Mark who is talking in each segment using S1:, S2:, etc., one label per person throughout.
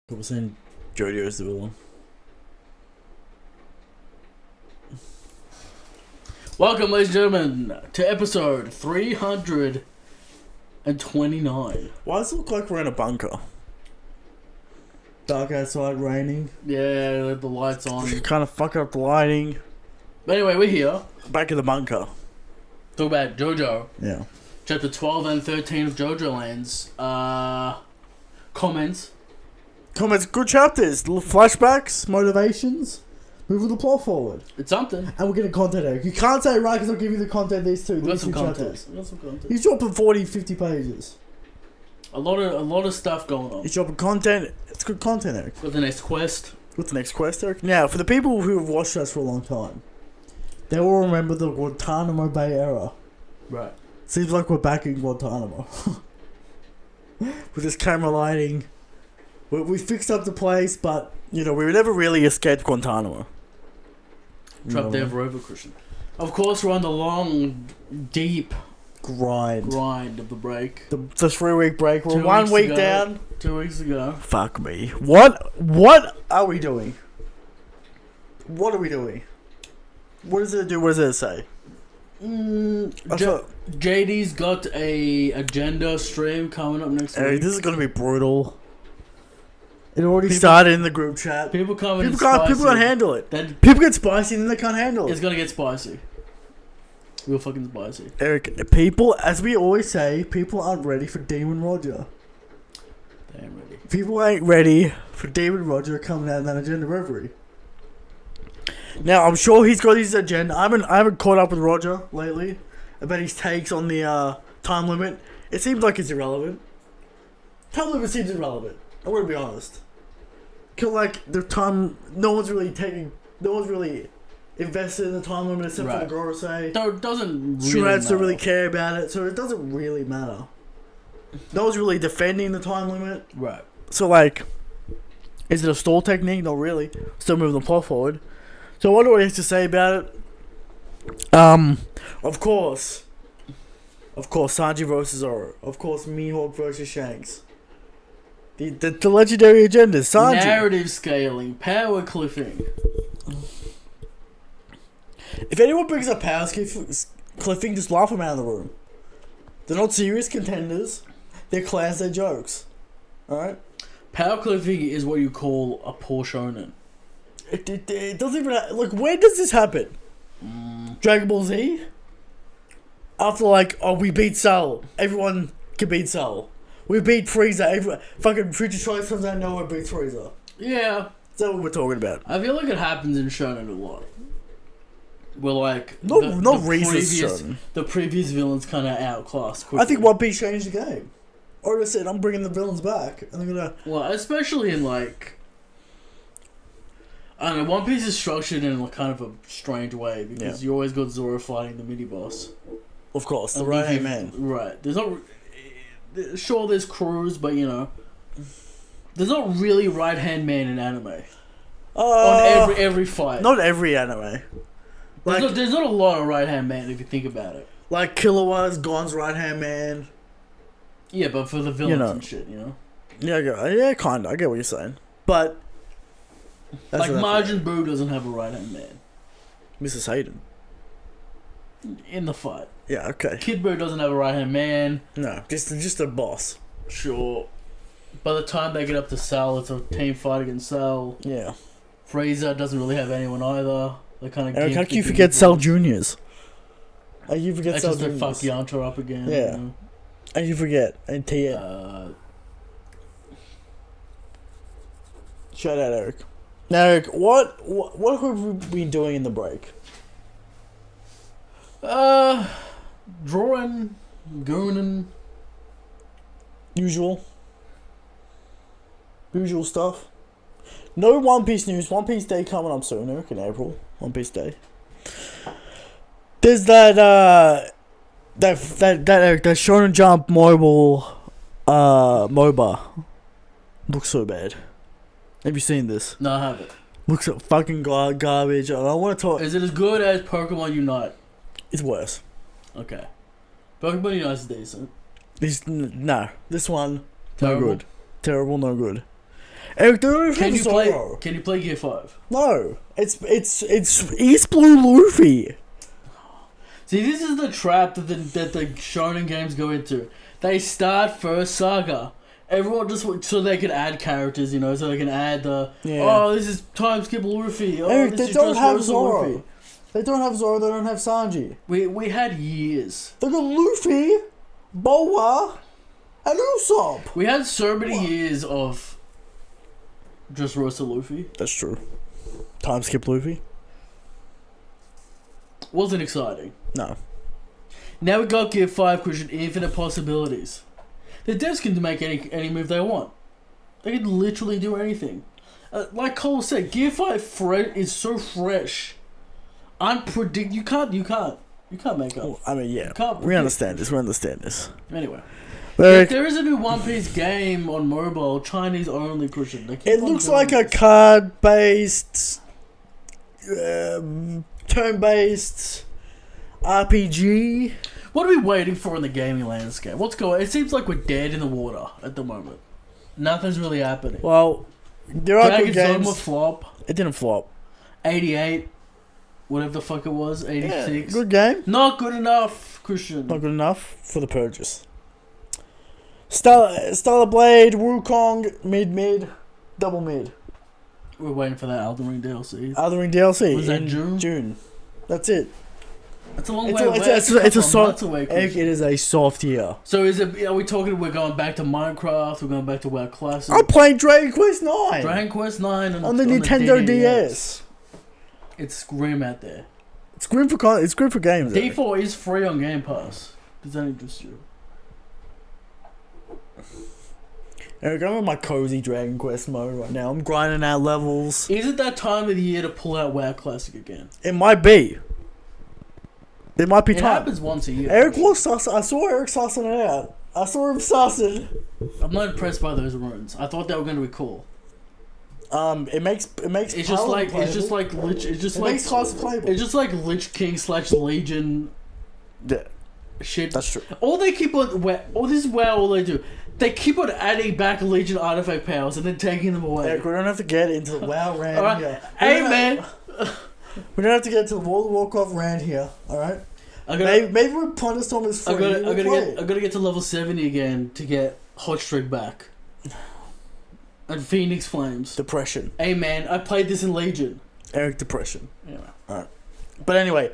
S1: I was saying Jojo's the villain.
S2: Welcome, ladies and gentlemen, to episode 329.
S1: Why does it look like we're in a bunker? Dark outside, raining.
S2: Yeah, the lights on.
S1: Kind of fuck up the lighting.
S2: But anyway, we're here.
S1: Back in the bunker.
S2: Talk about Jojo.
S1: Yeah.
S2: Chapter 12 and 13 of Jojolands. Comments.
S1: Comments, good chapters. Little flashbacks, motivations. Moving the plot forward.
S2: It's something.
S1: And we're getting content out. You can't say right because I'll give you the content these two.
S2: We got
S1: These
S2: some
S1: two
S2: content.
S1: chapters.
S2: We got some content.
S1: He's dropping 40, 50 pages.
S2: A lot of stuff going on.
S1: He's dropping content. It's good content, Eric.
S2: Got the next quest.
S1: What's the next quest, Eric? Now, for the people who have watched us for a long time, they will remember the Guantanamo Bay era.
S2: Right.
S1: Seems like we're back in Guantanamo. With this camera lighting. We fixed up the place, but, you know, we never really escaped Guantanamo.
S2: Trapped there forever, Christian. Of course, we're on the long, deep
S1: grind
S2: of the break.
S1: The 3-week break. We're 1 week
S2: ago,
S1: down.
S2: 2 weeks ago.
S1: Fuck me. What are we doing? What are we doing? What does it do? What does it say?
S2: JD's got a agenda stream coming up next week.
S1: This is gonna be brutal. It already started in the group chat.
S2: People can't
S1: handle it. People get spicy and then they can't handle it.
S2: It's gonna get spicy. Real fucking spicy.
S1: Eric, people, as we always say, people aren't ready for Demon Roger.
S2: They ain't ready.
S1: People ain't ready for Demon Roger coming out in that agenda reverie. Now, I'm sure he's got his agenda. I haven't caught up with Roger lately about his takes on the time limit. It seems like it's irrelevant. Time limit seems irrelevant. I'm gonna be honest. Cause like the time, no one's really invested in the time limit except for the Gorosei.
S2: It doesn't really
S1: Shreds don't really care about it, so it doesn't really matter. No one's really defending the time limit.
S2: Right.
S1: So like, is it a stall technique? Not really. Still moving the plot forward. So I wonder what he has to say about it. Of course, Sanji versus Zoro. Of course, Mihawk versus Shanks. The legendary agenda, Sanji.
S2: Narrative scaling, power cliffing.
S1: If anyone brings up power cliffing, just laugh them out of the room. They're not serious contenders. They're clans, they're jokes. Alright?
S2: Power cliffing is what you call a poor shonen.
S1: It doesn't even... Like, where does this happen? Dragon Ball Z? After like, oh, we beat Cell. Everyone can beat Cell. We beat Frieza. Fucking Future Choice comes out of nowhere, beats Frieza.
S2: Yeah.
S1: Is that what we're talking about?
S2: I feel like it happens in shonen a lot. Where like
S1: the
S2: previous villains kind of outclass quickly.
S1: I think One Piece changed the game. Or I said, I'm bringing the villains back, and they're gonna.
S2: Well, especially in like, I don't know. One Piece is structured in like kind of a strange way because you always got Zoro fighting the mini boss.
S1: Of course, the right hand man.
S2: Right. There's not. Sure, there's crews, but you know, there's not really right hand man in anime. On every fight.
S1: Not every anime. Like,
S2: there's not a lot of right hand man if you think about it.
S1: Like Killua's Gon's right hand man.
S2: Yeah, but for the villains and shit, you know.
S1: Yeah, kinda. I get what you're saying, but
S2: like Majin Buu doesn't have a right hand man.
S1: Mrs. Hayden.
S2: In the fight.
S1: Yeah. Okay.
S2: Kid Buu doesn't have a right hand man.
S1: No, just a boss.
S2: Sure. By the time they get up to Cell, it's a team fight against Cell.
S1: Yeah.
S2: Frieza doesn't really have anyone either. They kind of.
S1: Eric, how can you forget Cell Juniors? How you forget Cell
S2: Juniors?
S1: Juniors?
S2: Fuck Yantra up again.
S1: Yeah.
S2: You know?
S1: How you forget? And Tia. Shout out, Eric. Now, Eric, what have we been doing in the break?
S2: Drawing, gooning.
S1: Usual stuff. No One Piece news. One Piece Day coming up soon, Eric, in April. One Piece Day. There's that Shonen Jump mobile MOBA. Looks so bad. Have you seen this?
S2: No, I haven't.
S1: Looks like fucking garbage. I want to talk.
S2: Is it as good as Pokemon Unite?
S1: It's worse.
S2: Okay. Pokemon Unite is decent.
S1: This one
S2: Terrible.
S1: no good. Terrible, no good. Eric, they don't
S2: Can
S1: have
S2: you play?
S1: Zoro.
S2: Can you play Gear 5?
S1: No, it's East Blue Luffy.
S2: See, this is the trap that the shonen games go into. They start first Saga. Everyone just so they can add characters, you know, so they can add the this is time skip Luffy. Oh,
S1: Eric,
S2: this
S1: they
S2: is
S1: don't
S2: just
S1: have
S2: Rosa
S1: Zoro.
S2: Luffy.
S1: They don't have Zoro. They don't have Sanji.
S2: We had years.
S1: They got Luffy, Boa, and Usopp.
S2: We had so many years of just Rosa Luffy.
S1: That's true. Time skip Luffy.
S2: Wasn't exciting.
S1: No.
S2: Now we got Gear 5, Christian, infinite possibilities. The devs can make any move they want. They can literally do anything. Like Cole said, Gear 5 is so fresh. Unpredictable. You can't make up.
S1: Well, I mean, yeah.
S2: We
S1: understand this.
S2: Anyway.
S1: Eric,
S2: There is a new One Piece game on mobile, Chinese only, Christian.
S1: it looks like a card-based, turn-based RPG.
S2: What are we waiting for in the gaming landscape? What's going on? It seems like we're dead in the water at the moment. Nothing's really happening.
S1: Well, there are good
S2: Dragon's Dogma
S1: games.
S2: flop.
S1: It didn't flop.
S2: 88. Whatever the fuck it was. 86.
S1: Yeah, good game.
S2: Not good enough, Christian.
S1: Not good enough for the purchase. Stellar Blade, Wukong, mid, double mid.
S2: We're waiting for that Elden Ring DLC.
S1: Elden Ring DLC.
S2: Was that
S1: in
S2: June?
S1: June. That's it.
S2: It's a long way
S1: It's
S2: away.
S1: a soft.
S2: Away,
S1: It is a soft year.
S2: So is it? Are we talking? We're going back to Minecraft. We're going back to WoW Classic.
S1: I'm playing Dragon Quest 9
S2: Dragon Quest 9
S1: on the Nintendo DS.
S2: It's grim out there.
S1: It's grim for games.
S2: D4 is free on Game Pass. Does that interest you?
S1: Eric, I'm in my cozy Dragon Quest mode right now. I'm grinding out levels.
S2: Is it that time of the year to pull out WoW Classic again?
S1: It might be. It might be
S2: It
S1: time.
S2: happens once a year.
S1: Eric was sussing. I saw Eric sussing it out. I saw him sussing.
S2: I'm not impressed by those runes. I thought they were going to be cool.
S1: It makes.
S2: It's just like Lich.
S1: It makes class playable.
S2: It's just like Lich King / Legion.
S1: Yeah,
S2: Shit.
S1: that's true.
S2: All they keep on. All this is WoW. All they do. They keep on adding back Legion artifact powers and then taking them away.
S1: Eric, we don't have to get into the WoW rant
S2: Alright.
S1: here.
S2: Hey man.
S1: We don't have to get into the World of Warcraft rant here. All right. Maybe when Plunderstorm is free,
S2: I gotta get to level 70 again to get Hot Streak back. And Phoenix Flames.
S1: Depression.
S2: Hey man, I played this in Legion.
S1: Eric, depression.
S2: Yeah.
S1: Alright. But anyway,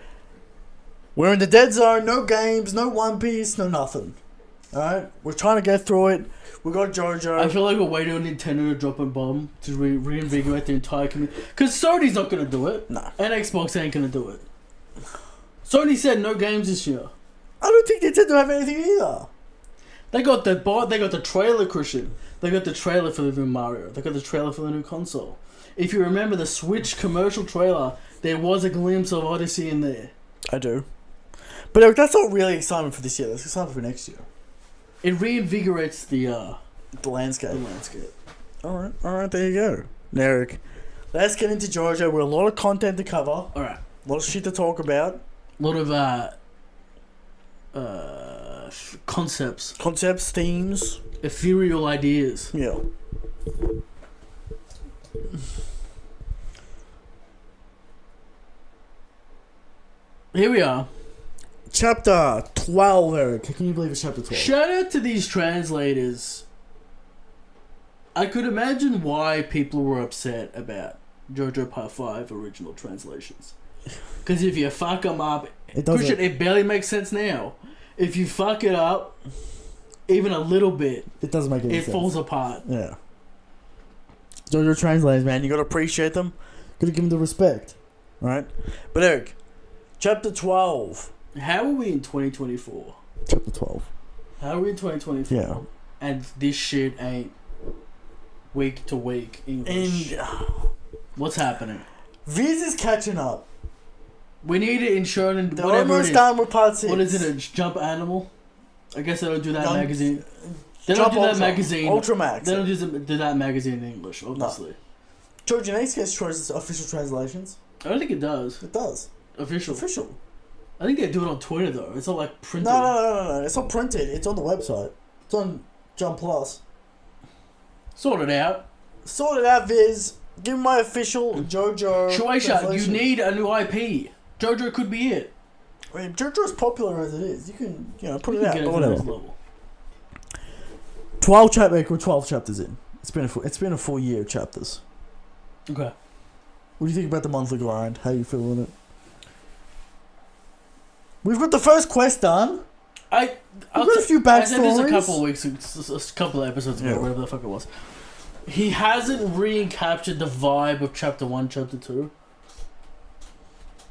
S1: we're in the dead zone. No games, no One Piece, no nothing. Alright? We're trying to get through it. We got JoJo.
S2: I feel like we're waiting on Nintendo to drop a bomb to reinvigorate the entire community. Because Sony's not gonna do it.
S1: Nah.
S2: And Xbox ain't gonna do it. Sony said no games this year.
S1: I don't think Nintendo have anything either.
S2: They got the trailer, Christian. They got the trailer for the new Mario. They got the trailer for the new console. If you remember the Switch commercial trailer, there was a glimpse of Odyssey in there.
S1: I do. But Eric, that's not really excitement for this year. That's excitement for next year.
S2: It reinvigorates the
S1: landscape.
S2: landscape.
S1: Alright, there you go. Now, Eric, let's get into JoJo. We're a lot of content to cover.
S2: Alright.
S1: A lot of shit to talk about.
S2: A lot of concepts,
S1: themes,
S2: ethereal ideas.
S1: Yeah.
S2: Here we are.
S1: Chapter 12, Eric. Can you believe it's chapter 12?
S2: Shout out to these translators. I could imagine why people were upset about JoJo Part 5 original translations. Because if you fuck them up, it barely makes sense now. If you fuck it up, even a little bit,
S1: it doesn't make any sense.
S2: It falls apart.
S1: Yeah. JoJo translators, man, you gotta appreciate them. Gotta give them the respect. Right? But Eric, chapter 12.
S2: How are we in 2024?
S1: Chapter 12.
S2: How are we in 2024?
S1: Yeah.
S2: And this shit ain't week to week English. What's happening?
S1: Viz is catching up.
S2: We need it in Shonen.
S1: They're almost done with part 6.
S2: What is it? A Jump Animal? I guess they don't do that magazine. They
S1: Jump
S2: don't do that
S1: Ultra.
S2: magazine.
S1: Ultramax.
S2: They don't do that magazine in English, obviously.
S1: No. Jojolands gets official translations.
S2: I don't think it does.
S1: It does.
S2: Official. I think they do it on Twitter though. It's not like printed.
S1: No. It's not printed. It's on the website. It's on Jump Plus.
S2: Sort it out.
S1: Sort it out, Viz. Give me my official JoJo.
S2: Shueisha, you
S1: translation.
S2: need a new IP. JoJo could be it.
S1: I mean, JoJo's popular as it is. You can, put
S2: You
S1: it
S2: can
S1: out.
S2: get it
S1: But
S2: to the
S1: whatever.
S2: next level.
S1: 12 chapters in. It's been a full year of chapters.
S2: Okay.
S1: What do you think about the monthly grind? How you feeling it? We've got the first quest done. We've got a few
S2: I said this
S1: backstories.
S2: a couple of weeks, a couple of episodes ago,
S1: Yeah.
S2: whatever the fuck it was. He hasn't recaptured the vibe of chapter 1, chapter 2.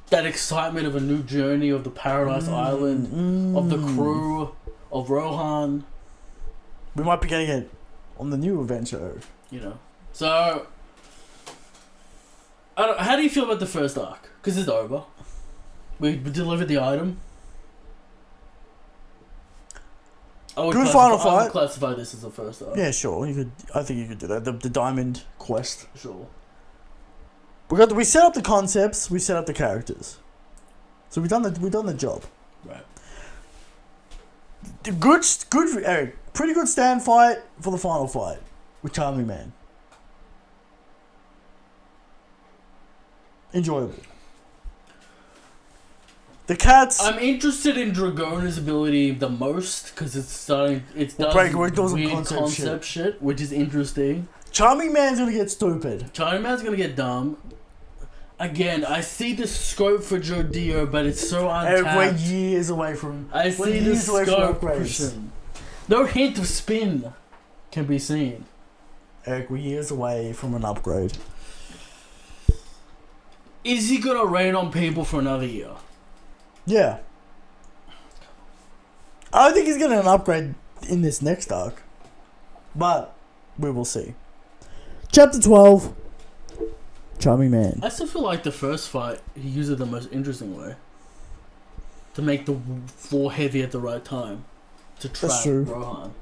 S2: That excitement of a new journey of the Paradise Island, of the crew, of Rohan,
S1: We might be getting it on the new adventure.
S2: So, how do you feel about the first arc? Because it's over. We delivered the item.
S1: Good final
S2: I
S1: fight.
S2: would classify this as the first arc.
S1: Yeah, sure. I think you could do that. The diamond quest.
S2: Sure.
S1: We set up the concepts. We set up the characters. So we've done the job.
S2: Right.
S1: Eric. Pretty good stand fight for the final fight with Charming Man. Enjoyable. The cats.
S2: I'm interested in Dragona's ability the most because it's does
S1: some
S2: weird concept shit, which is interesting.
S1: Charming Man's gonna get stupid.
S2: Charming Man's gonna get dumb. Again, I see the scope for Jodio, but it's so untapped.
S1: We're years away from.
S2: I see the scope. Christian. No hint of spin can be seen.
S1: Eric, we're years away from an upgrade.
S2: Is he gonna rain on people for another year?
S1: Yeah. I don't think he's getting an upgrade in this next arc. But we will see. Chapter 12. Charming Man.
S2: I still feel like the first fight, he used it the most interesting way. To make the floor heavy at the right time. To trap
S1: true.
S2: Rohan.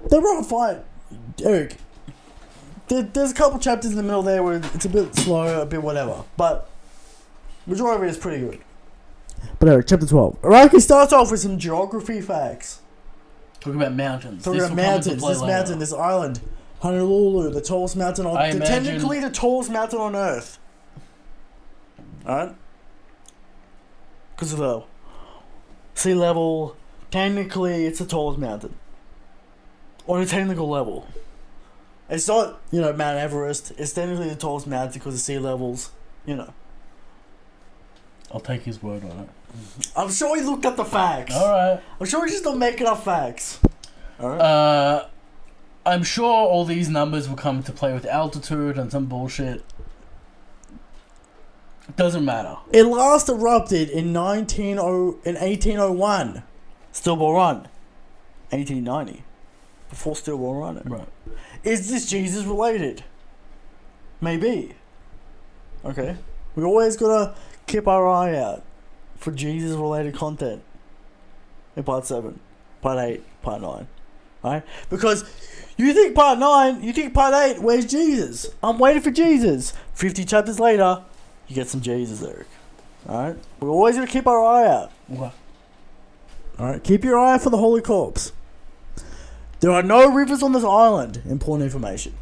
S1: The right fight, Eric. There's a couple chapters in the middle there where it's a bit slow, a bit whatever. But majority of it is pretty good. But Eric, chapter 12. Araki starts off with some geography facts.
S2: Talking about mountains.
S1: Talking about mountains. This mountain, this island. Honolulu, the tallest mountain on... Technically the tallest mountain on Earth. Alright? Because of the sea level. Technically, it's the tallest mountain. On a technical level. It's not, Mount Everest. It's technically the tallest mountain because of sea levels.
S2: I'll take his word on it.
S1: I'm sure he looked up the facts.
S2: Alright.
S1: I'm sure he's just not making up facts. Alright?
S2: I'm sure all these numbers will come into play with altitude and some bullshit. Doesn't matter.
S1: It last erupted in 1801. Steel Ball Run. 1890. Before Steel Ball Run.
S2: Right.
S1: Is this Jesus related? Maybe. Okay. We always gotta keep our eye out for Jesus related content. In part 7, part 8, part 9. Alright? Because you think part 9, you think part 8, where's Jesus? I'm waiting for Jesus. 50 chapters later, you get some Jesus, Eric. Alright? We're always gonna keep our eye out.
S2: Okay.
S1: Alright? Keep your eye out for the Holy Corpse. There are no rivers on this island. Important information.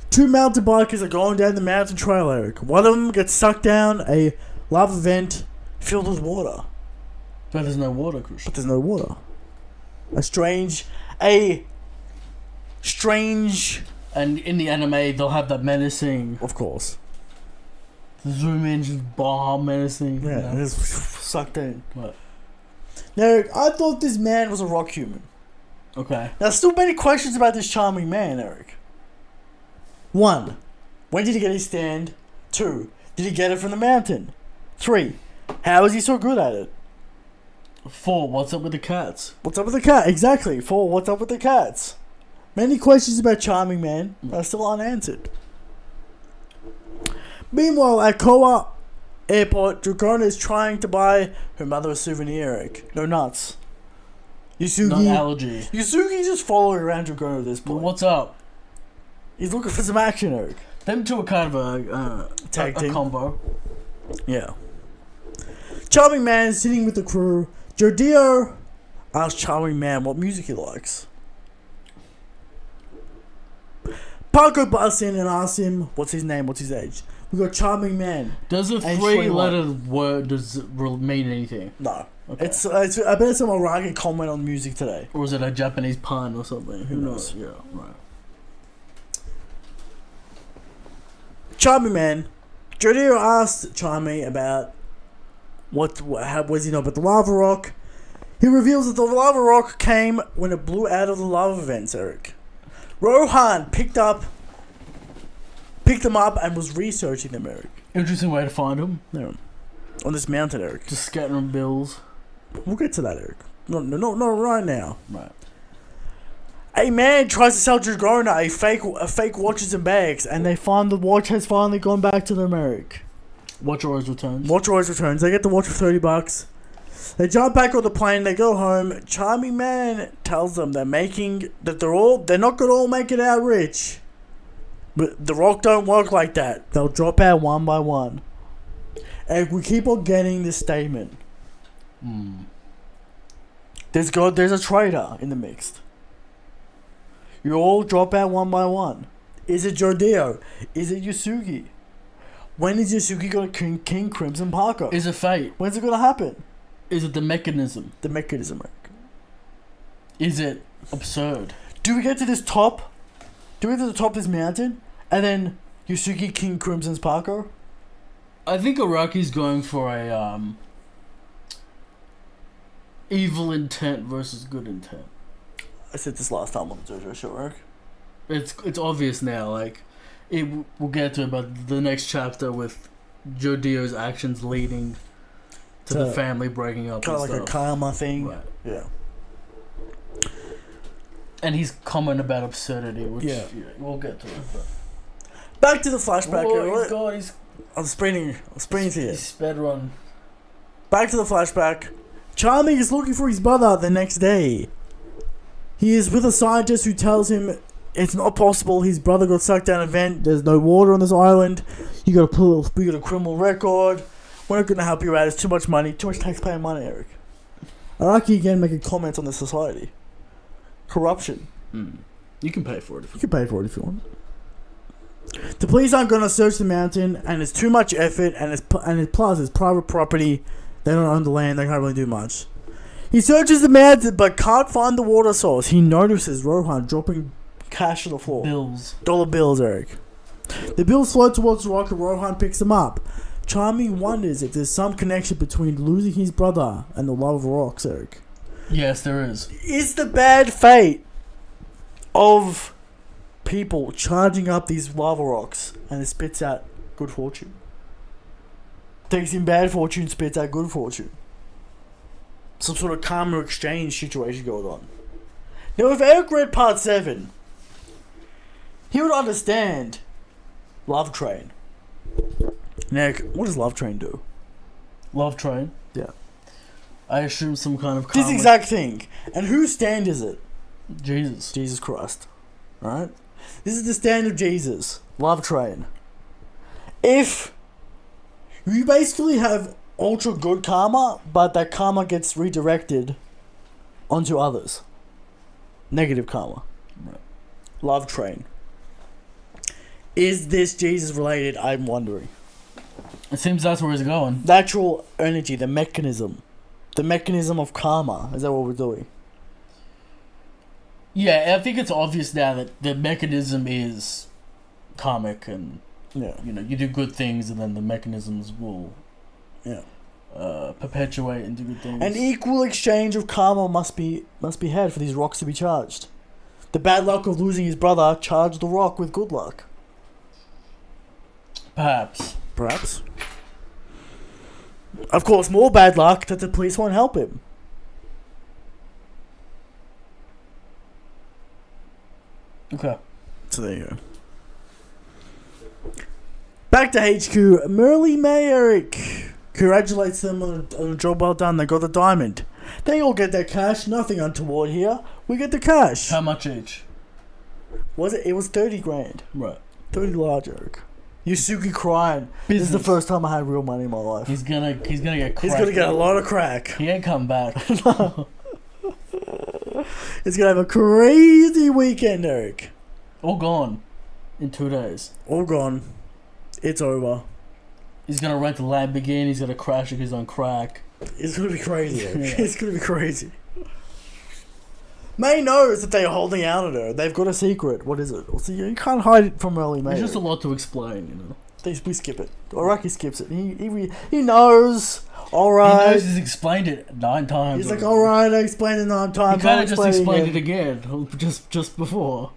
S1: 2 mountain bikers are going down the mountain trail, Eric. One of them gets sucked down a lava vent filled with water.
S2: But there's no water, Christian.
S1: But there's no water. A strange...
S2: And in the anime, they'll have that menacing...
S1: Of course.
S2: Zoom in, just bomb menacing.
S1: Yeah, it's sucked in.
S2: What?
S1: Now, Eric, I thought this man was a rock human.
S2: Okay.
S1: Now, still many questions about this charming man, Eric. 1. When did he get his stand? 2. Did he get it from the mountain? 3. How is he so good at it?
S2: 4. What's up with the cats?
S1: What's up with the cat? Exactly. 4. What's up with the cats? Many questions about Charming Man are still unanswered. Meanwhile, at Koa Airport, Dragona is trying to buy her mother a souvenir, Eric. No nuts. Yusugi...
S2: Not allergy.
S1: Yusugi's just following around Dragona at this point.
S2: Well, what's up?
S1: He's looking for some action, Eric.
S2: Them two are kind of a combo.
S1: Yeah. Charming Man is sitting with the crew. Jodio asks Charming Man what music he likes. Parker busts in and asks him, what's his name, what's his age? We got charming man.
S2: Does a
S1: Age
S2: 3-letter word mean anything?
S1: No.
S2: Okay.
S1: It's I bet it's some Iraqi comment on music today.
S2: Or is it a Japanese pun or something?
S1: Who knows?
S2: Yeah, right.
S1: Charming man. Jodie asked Charming about how was he know about the lava rock. He reveals that the lava rock came when it blew out of the lava vents, Eric. Rohan picked them up and was researching them, Eric.
S2: Interesting way to find him.
S1: Yeah. On this mountain, Eric.
S2: Just scattering bills.
S1: We'll get to that, Eric. No, right now.
S2: Right.
S1: A man tries to sell Dragona a fake watches and bags, and they find the watch has finally gone back to them, Eric.
S2: Watch always returns.
S1: Watch always returns. They get the watch for $30. They jump back on the plane. They go home. Charming man tells them they're not gonna all make it out rich. But the rock don't work like that. They'll drop out one by one. And we keep on getting this statement. There's a traitor in the mix. You all drop out one by one. Is it Jordeo? Is it Yusuke? When is Yusuke gonna King Crimson Parker?
S2: Is it fate?
S1: When's it gonna happen?
S2: Is it the mechanism?
S1: The mechanism.
S2: Is it absurd?
S1: Do we get to this top? Do we get to the top of this mountain? And then Yusuke King Crimson's Parker?
S2: I think Araki's going for a evil intent versus good intent.
S1: I said this last time on the JoJo show, Eric.
S2: It's obvious now. Like, we'll get to it, but the next chapter with Jodeo's actions leading to the family breaking up.
S1: Kind of like
S2: stuff.
S1: a karma thing.
S2: Right.
S1: Yeah.
S2: And he's comment about absurdity, which we'll get to it. But.
S1: Back to the flashback.
S2: Oh, he's
S1: I'm sprinting to you.
S2: He's sped run.
S1: Back to the flashback. Charming is looking for his brother the next day. He is with a scientist who tells him it's not possible. His brother got sucked down a vent. There's no water on this island. You got a criminal record. We're not going to help you out. It's too much money. Too much taxpayer money, Eric. Araki again making comments on the society. Corruption.
S2: You can pay for it.
S1: You can pay for it if you want. The police aren't going to search the mountain, and it's too much effort, and plus it's private property. They don't own the land. They can't really do much. He searches the mountain, but can't find the water source. He notices Rohan dropping cash on the floor. Dollar bills, Eric. The bills float towards the rock, and Rohan picks them up. Charming wonders if there's some connection between losing his brother and the love of rocks, Eric.
S2: Yes, there is.
S1: Is the bad fate of people charging up these lava rocks and it spits out good fortune? Takes in bad fortune, spits out good fortune. Some sort of karma exchange situation going on. Now, if Eric read part 7, he would understand Love Train. Now, what does Love Train do?
S2: Love Train?
S1: Yeah.
S2: I assume some kind of karma.
S1: This exact thing. And whose stand is it?
S2: Jesus.
S1: Jesus Christ. Alright? This is the stand of Jesus. Love Train. If you basically have ultra good karma, but that karma gets redirected onto others. Negative karma.
S2: Right.
S1: Love Train. Is this Jesus related? I'm wondering.
S2: It seems that's where he's going.
S1: Natural energy, the mechanism. The mechanism of karma. Is that what we're doing?
S2: Yeah, I think it's obvious now that the mechanism is karmic and you do good things and then the mechanisms will perpetuate into good things.
S1: An equal exchange of karma must be had for these rocks to be charged. The bad luck of losing his brother charged the rock with good luck.
S2: Perhaps.
S1: Of course, more bad luck that the police won't help him.
S2: Okay.
S1: So there you go. Back to HQ. Merle May, Eric, congratulates them on a job well done. They got the diamond. They all get their cash. Nothing untoward here. We get the cash.
S2: How much each?
S1: Was it? It was 30 grand.
S2: Right.
S1: 30 large, Eric. Yusuke crying.
S2: Business.
S1: This is the first time I had real money in my life.
S2: He's gonna get cracked.
S1: He's gonna get a lot of crack.
S2: He ain't come back.
S1: No. He's gonna have a crazy weekend, Eric.
S2: All gone. in 2 days.
S1: All gone. It's over.
S2: He's gonna rent a Lamborghini. He's gonna crash it. He's on crack.
S1: It's gonna be crazy.
S2: Yeah.
S1: It's gonna be crazy. May knows that they're holding out at her. They've got a secret. What is it? Well, see, you can't hide it from early May.
S2: There's just a lot to explain, you know.
S1: We skip it. Araki skips it. He knows. All right.
S2: He knows he's explained it 9 times.
S1: He's like, all right, I explained it 9 times.
S2: He kind of just explained it again, just before.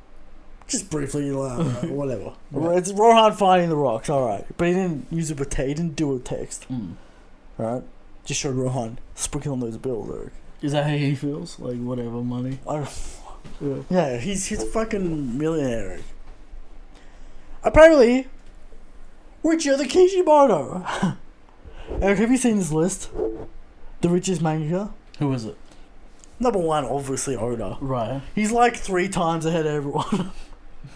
S1: Just briefly, whatever.
S2: Right.
S1: It's Rohan fighting the rocks, all right. But he didn't use it with text. He didn't do it with text. Right? Just showed Rohan sprinkling on those bills, Eric.
S2: Is that how he feels? Like, whatever, money?
S1: Yeah, he's a fucking millionaire, Eric. Apparently, Richie the Kishimoto. Eric, have you seen this list? The richest manga?
S2: Who is it?
S1: Number 1, obviously, Oda.
S2: Right.
S1: He's like 3 times ahead of everyone.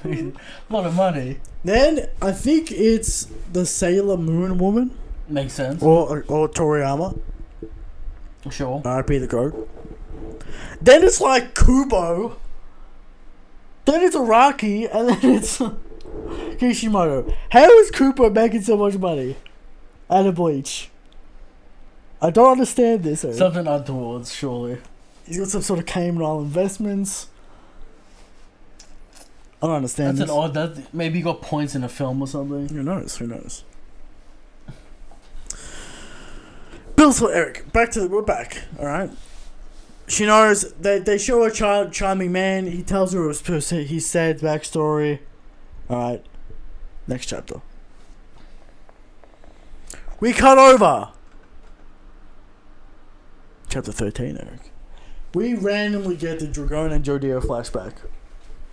S2: A lot of money.
S1: Then, I think it's the Sailor Moon woman.
S2: Makes sense.
S1: Or Toriyama.
S2: Sure.
S1: RIP the goat. Then it's like Kubo. Then it's Araki. And then it's Kishimoto. How is Kubo making so much money out of Bleach? I don't understand this. Eric.
S2: Something untoward, surely.
S1: He's got some sort of Cayman Island investments. I don't understand
S2: That's
S1: this.
S2: an odd... That, maybe he got points in a film or something.
S1: Who knows? Who knows? So Eric, we're back, alright? She knows, they show a charming man, he tells her his sad backstory. Alright, next chapter. We cut over! Chapter 13, Eric. We randomly get the Dragon and Jodio flashback.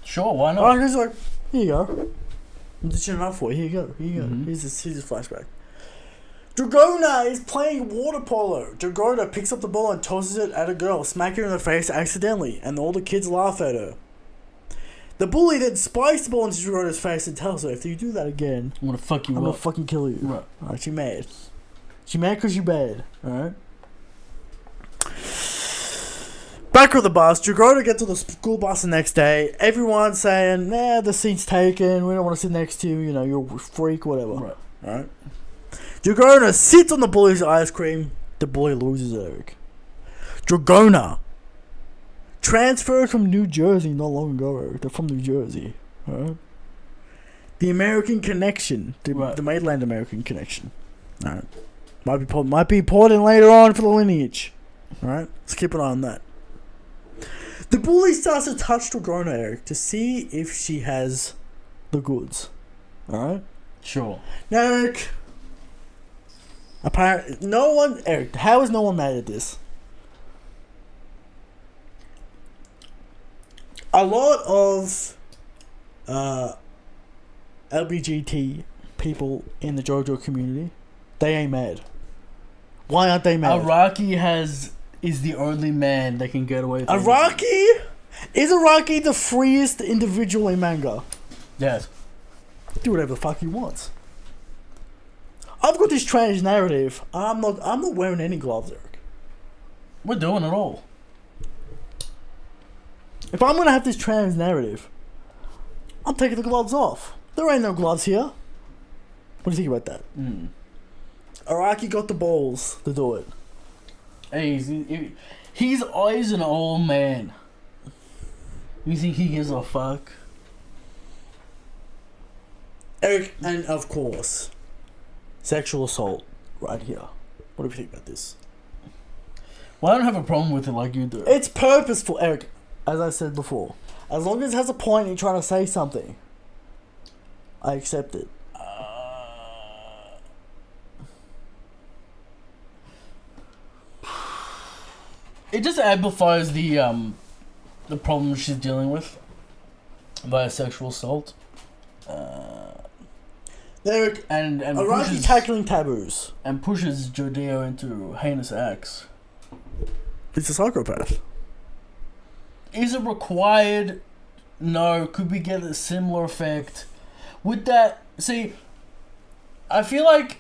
S2: Sure, why not?
S1: Alright, he's like, here you go. I'm just enough for you, here you go. Here's his flashback. Dragona is playing water polo. Dragona picks up the ball and tosses it at a girl, smacking her in the face accidentally, and all the kids laugh at her. The bully then spikes the ball into Dragona's face and tells her, if you do that again,
S2: I'm gonna fuck you
S1: I'm
S2: up.
S1: gonna fucking kill you.
S2: Right.
S1: Alright, she mad. She mad because you bad. Alright? Back on the bus, Dragona gets on the school bus the next day. Everyone's saying, nah, the seat's taken, we don't want to sit next to you, you know, you're a freak, whatever.
S2: Right.
S1: Alright? Dragona sits on the bully's ice cream. The bully loses, Eric. Dragona transferred from New Jersey not long ago, Eric. They're from New Jersey. Alright? The American connection. The mainland American connection. Alright? Might be important later on for the lineage. Alright? Let's keep an eye on that. The bully starts to touch Dragona, Eric, to see if she has the goods. Alright?
S2: Sure.
S1: Now, Eric... Apparently, Eric, how is no one mad at this? A lot of LGBT people in the JoJo community, they ain't mad. Why aren't they mad?
S2: Araki is the only man that can get away with
S1: Araki? Is Araki the freest individual in manga?
S2: Yes.
S1: Do whatever the fuck he wants. I've got this trans narrative. I'm not wearing any gloves, Eric.
S2: We're doing it all.
S1: If I'm gonna have this trans narrative, I'm taking the gloves off. There ain't no gloves here. What do you think about that? Araki got the balls to do it.
S2: Hey, he's always an old man. You think he gives a fuck?
S1: Eric, and of course, sexual assault right here. What do you think about this?
S2: Well, I don't have a problem with it like you do.
S1: It's purposeful, Eric. As I said before, as long as it has a point in trying to say something, I accept it.
S2: It just amplifies the problem she's dealing with via sexual assault.
S1: Eric,
S2: and
S1: Araki
S2: pushes,
S1: tackling taboos.
S2: And pushes Jodeo into heinous acts.
S1: He's a psychopath.
S2: Is it required? No. Could we get a similar effect? With that, see, I feel like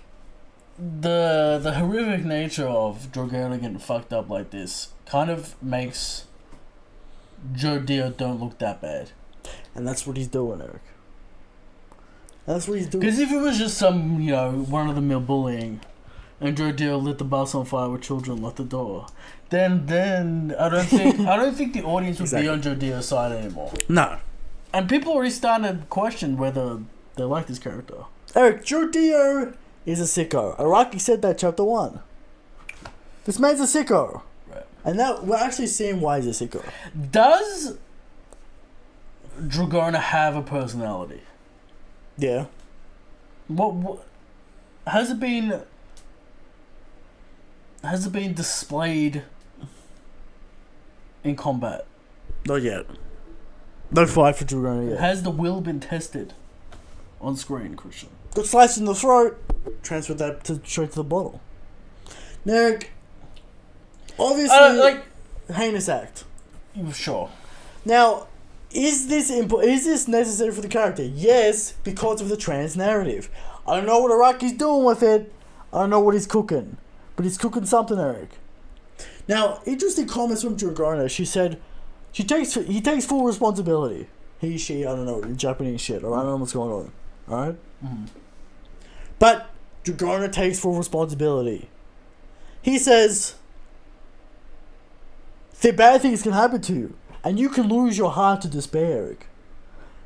S2: the horrific nature of Dragona getting fucked up like this kind of makes Jodeo don't look that bad.
S1: And that's what he's doing, Eric. That's what he's doing.
S2: Because if it was just some, one of the mill bullying, and Jojo lit the bus on fire with children at the door, then I don't think the audience would be on Jojo's side anymore.
S1: No.
S2: And people already starting to question whether they like this character.
S1: Eric, Jojo is a sicko. Araki said that chapter 1. This man's a sicko.
S2: Right.
S1: And that we're actually seeing why he's a sicko.
S2: Does Dragona have a personality?
S1: Yeah.
S2: What has it been displayed in combat?
S1: Not yet. No fight for Dragona yet.
S2: Has the will been tested on screen, Christian?
S1: Got sliced in the throat. Transferred that straight to the bottle. Now, obviously, heinous act.
S2: Sure.
S1: Now, is this necessary for the character? Yes, because of the trans narrative. I don't know what Araki's doing with it. I don't know what he's cooking. But he's cooking something, Eric. Now, interesting comments from Dragona. She said he takes full responsibility. He, she, I don't know, Japanese shit. Or I don't know what's going on. Alright?
S2: Mm-hmm.
S1: But Dragona takes full responsibility. He says bad things can happen to you. And you can lose your heart to despair, Eric.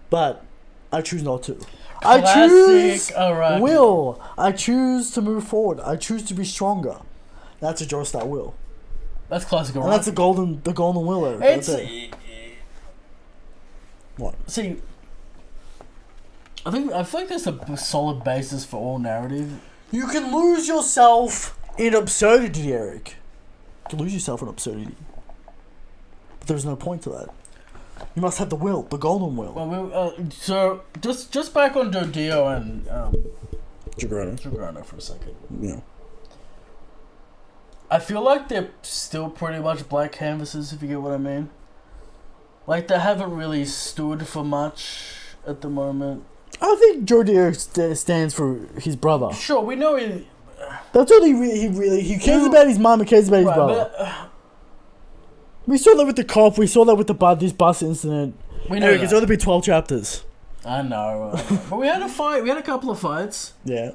S1: But I choose not to. I choose will. I choose to move forward. I choose to be stronger. That's a Joestar will.
S2: That's classic.
S1: And that's the golden will, Eric. That's it. What?
S2: See, I feel like there's a solid basis for all narrative.
S1: You can lose yourself in absurdity, Eric. You can lose yourself in absurdity. But there's no point to that. You must have the will, the golden will.
S2: Well, so just back on Jodio and Dragona for a second.
S1: Yeah.
S2: I feel like they're still pretty much black canvases, if you get what I mean. Like, they haven't really stood for much at the moment.
S1: I think Jodio stands for his brother.
S2: Sure, we know he...
S1: That's all he cares about his mom and cares about his brother.
S2: But,
S1: we saw that with the cop. We saw that with this bus incident.
S2: We know
S1: Eric, it's only been 12 chapters.
S2: I know. But we had a fight. We had a couple of fights.
S1: Yeah.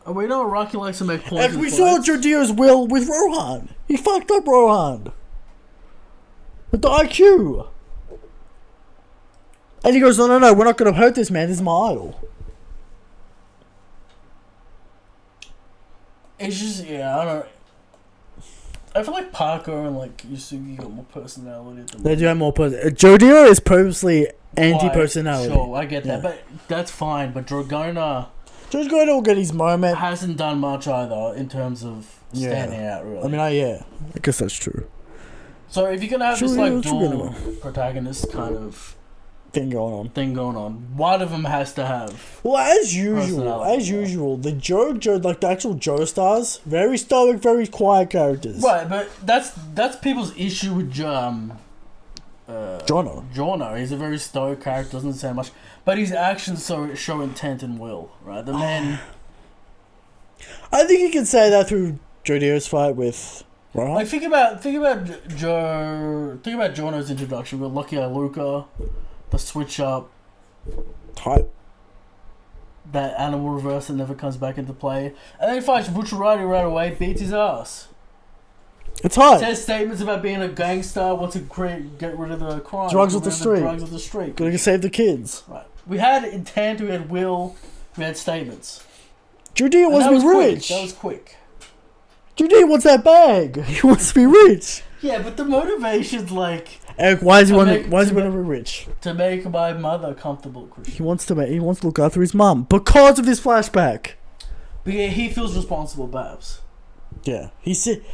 S2: And we know Rocky likes to make points.
S1: And we saw Jodio's will with Rohan. He fucked up Rohan. With the IQ. And he goes, no, we're not going to hurt this man. This is my idol.
S2: It's just, I don't know. I feel like Parker and Yusugi got more personality.
S1: They do have more personality. Jodio is purposely anti-personality.
S2: Sure, I get that, but that's fine. But Dragona
S1: will get his moment.
S2: Hasn't done much either in terms of standing out, really.
S1: I mean, I guess that's true.
S2: So if you're gonna have this dual protagonist kind of
S1: thing going
S2: on, one of them has to have.
S1: Well, as usual, the Jojo, the actual Joestars, very stoic, very quiet characters.
S2: Right, but that's people's issue with Jono. He's a very stoic character, doesn't say much, but his actions show intent and will. Right, the man.
S1: I think you can say that through Jodio's fight with. Rohan.
S2: Like think about Jono's introduction with Lucky Luca. The switch up
S1: type,
S2: that animal reverse that never comes back into play, and then he fights Bucciarati right away, beats his ass.
S1: It's hard.
S2: Says statements about being a gangster, wants to get rid of the crime,
S1: drugs off the street. Gotta save the kids.
S2: Right. We had intent, we had will, we had statements.
S1: Jodio wants to be rich.
S2: That was quick.
S1: Jodio wants that bag. He wants to be rich.
S2: Yeah, but the motivation's like.
S1: Eric, why is he want to be rich?
S2: To make my mother comfortable, Christian.
S1: He wants to look after his mum because of this flashback.
S2: But yeah, he feels responsible, perhaps.
S1: Yeah,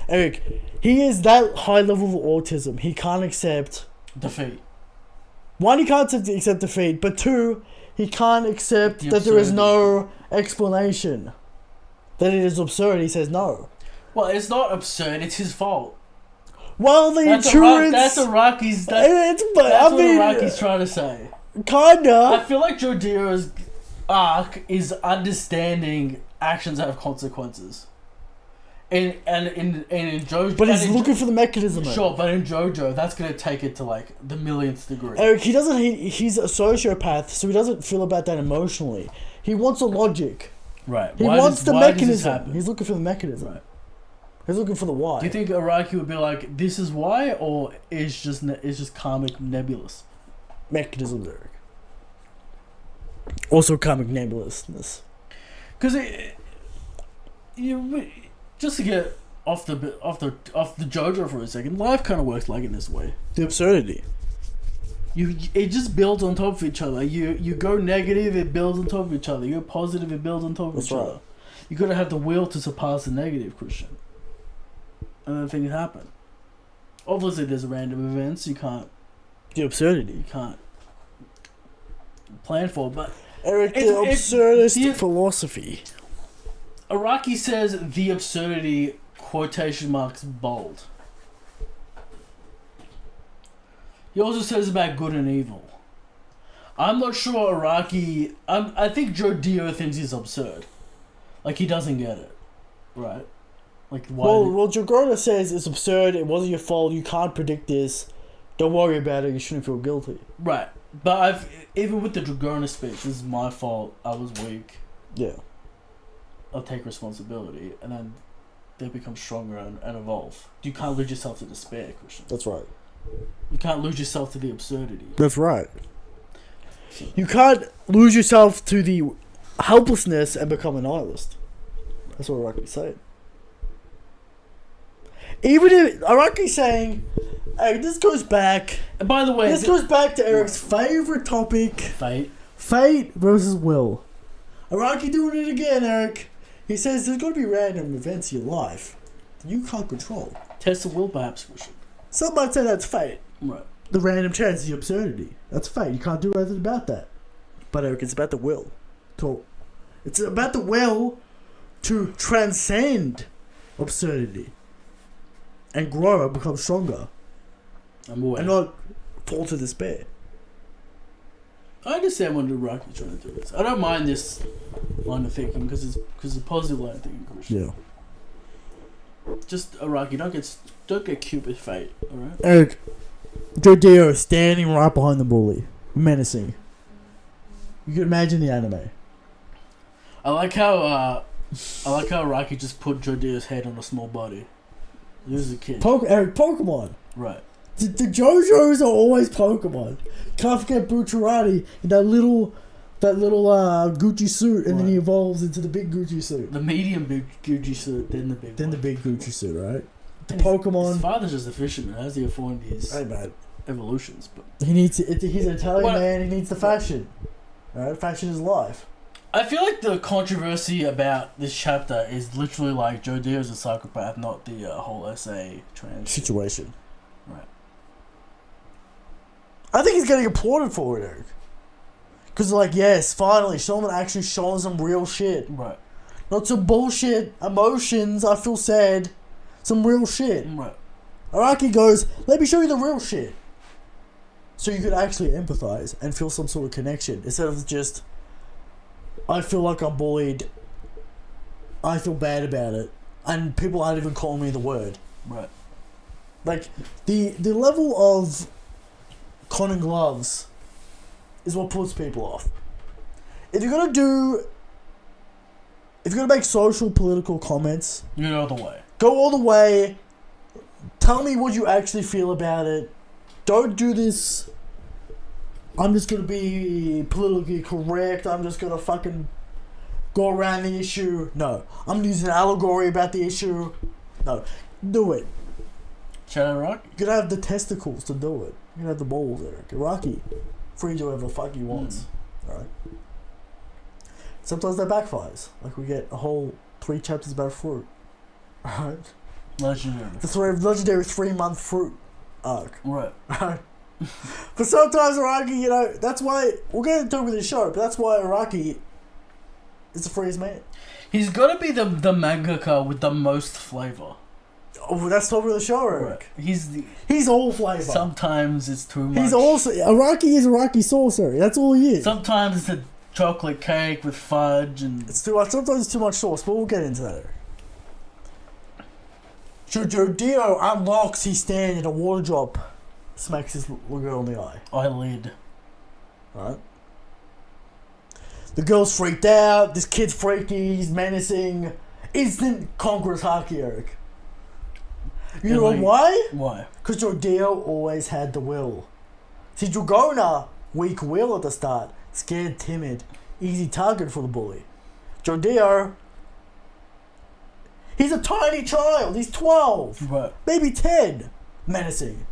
S1: Eric, he is that high level of autism. He can't accept
S2: defeat.
S1: One, he can't accept defeat, but two, he can't accept that there is no explanation. That it is absurd. He says no.
S2: Well, it's not absurd. It's his fault.
S1: Well, the insurance.
S2: That's what Rocky's trying to say.
S1: Kinda.
S2: I feel like Jodio's arc is understanding actions have consequences. And in JoJo,
S1: but he's looking for the mechanism.
S2: Sure, but in JoJo, that's gonna take it to like the millionth degree.
S1: Eric, he's a sociopath, so he doesn't feel about that emotionally. He wants a logic.
S2: Right.
S1: He wants the mechanism. He's looking for the mechanism. Right. He's looking for the why.
S2: Do you think Araki would be like, "This is why," or is just karmic nebulous?
S1: Mechanism, Eric. Also karmic nebulousness.
S2: Because just to get off the JoJo for a second, life kind of works like in this way.
S1: The absurdity.
S2: It just builds on top of each other. You go negative, it builds on top of each other. You go positive, it builds on top of each other. You gotta have the will to surpass the negative, Christian. And then things happen. Obviously, there's random events you can't.
S1: The absurdity.
S2: You can't plan for, but
S1: Eric, the absurdist philosophy.
S2: Araki says the absurdity quotation marks bold. He also says about good and evil. I'm not sure Araki. I think Joe Dio thinks he's absurd. Like he doesn't get it, right? Like why?
S1: Well, Jagorda says it's absurd. It wasn't your fault. You can't predict this. Don't worry about it. You shouldn't feel guilty.
S2: Right, but even with the Dragona speech, this is my fault. I was weak.
S1: Yeah.
S2: I'll take responsibility, and then they become stronger and evolve. You can't lose yourself to despair, Christian.
S1: That's right.
S2: You can't lose yourself to the absurdity.
S1: That's right. You can't lose yourself to the helplessness and become a nihilist. That's what Araki's saying. Even if Araki's saying, hey, this goes back.
S2: And by the way,
S1: this goes back to Eric's favorite topic: fate versus will. Araki doing it again, Eric. He says there's going to be random events in your life that you can't control.
S2: Test of will, perhaps, Christian.
S1: Some might say that's fate.
S2: Right.
S1: The random chance, the absurdity. That's fate. You can't do anything about that. But Eric, it's about the will. It's about the will to transcend absurdity and grow and become stronger.
S2: I'm aware.
S1: And not fall to despair.
S2: I understand what Araki's trying to do. I don't mind this line of thinking because it's a positive line of thinking, Christian.
S1: Yeah.
S2: Just Araki, don't get cute with fate, alright?
S1: Eric, Jodio standing right behind the bully, menacing. You can imagine the anime.
S2: I like how Araki just put Jodio's head on a small body. He was a kid.
S1: Eric, Pokemon.
S2: Right.
S1: The JoJos are always Pokemon. Can't forget Bucciarati in that little Gucci suit, and then he evolves into the big Gucci suit.
S2: The medium big Gucci suit, then the big.
S1: Then the big Gucci suit, right? The
S2: and
S1: Pokemon.
S2: His father's just a fisherman. How's he afford these evolutions? But
S1: he needs. He's an Italian man. He needs the fashion. Right? Fashion is life.
S2: I feel like the controversy about this chapter is literally like Joe Dio's a psychopath, not the whole SA trans
S1: situation.
S2: Right.
S1: I think he's getting applauded for it, Eric. Because like, yes, finally, someone actually showing some real shit.
S2: Right.
S1: Not some bullshit emotions, I feel sad. Some real shit.
S2: Right.
S1: Araki goes, let me show you the real shit. So you could actually empathize and feel some sort of connection. Instead of just, I feel like I'm bullied. I feel bad about it. And people aren't even calling me the word.
S2: Right.
S1: Like, the level of cotton gloves is what puts people off. If you're gonna make social, political comments,
S2: you go all the way.
S1: Go all the way. Tell me what you actually feel about it. Don't do this. I'm just gonna be politically correct. I'm just gonna fucking go around the issue. No, I'm using an allegory about the issue. No, do it.
S2: Shout out Rocky.
S1: You can have the testicles to do it. You can have the balls, Eric. Rocky, free to do whatever the fuck he wants. Alright. Sometimes that backfires. Like we get a whole 3 chapters about fruit. Alright.
S2: Legendary.
S1: The legendary 3-month fruit arc.
S2: Right.
S1: Alright. But sometimes Araki, that's why we'll get into it with the show. But that's why Araki is the freest man.
S2: He's got to be the mangaka with the most flavor.
S1: Oh, that's top of the show, Eric.
S2: Right.
S1: He's all flavor.
S2: Sometimes it's too much.
S1: He's also Araki is Araki sorcery. That's all he is.
S2: Sometimes it's a chocolate cake with fudge and
S1: it's too much. Sometimes it's too much sauce, but we'll get into that. Jojo unlocks his stand and a water drop smacks his little girl in the eye.
S2: Eyelid.
S1: Right. The girl's freaked out. This kid's freaky. He's menacing. Instant conqueror's haki, Eric. You know why?
S2: Why?
S1: Because Jordeo always had the will. See, Dragona, weak will at the start. Scared, timid. Easy target for the bully. Jordeo, he's a tiny child. He's 12.
S2: Right.
S1: Maybe 10. Menacing.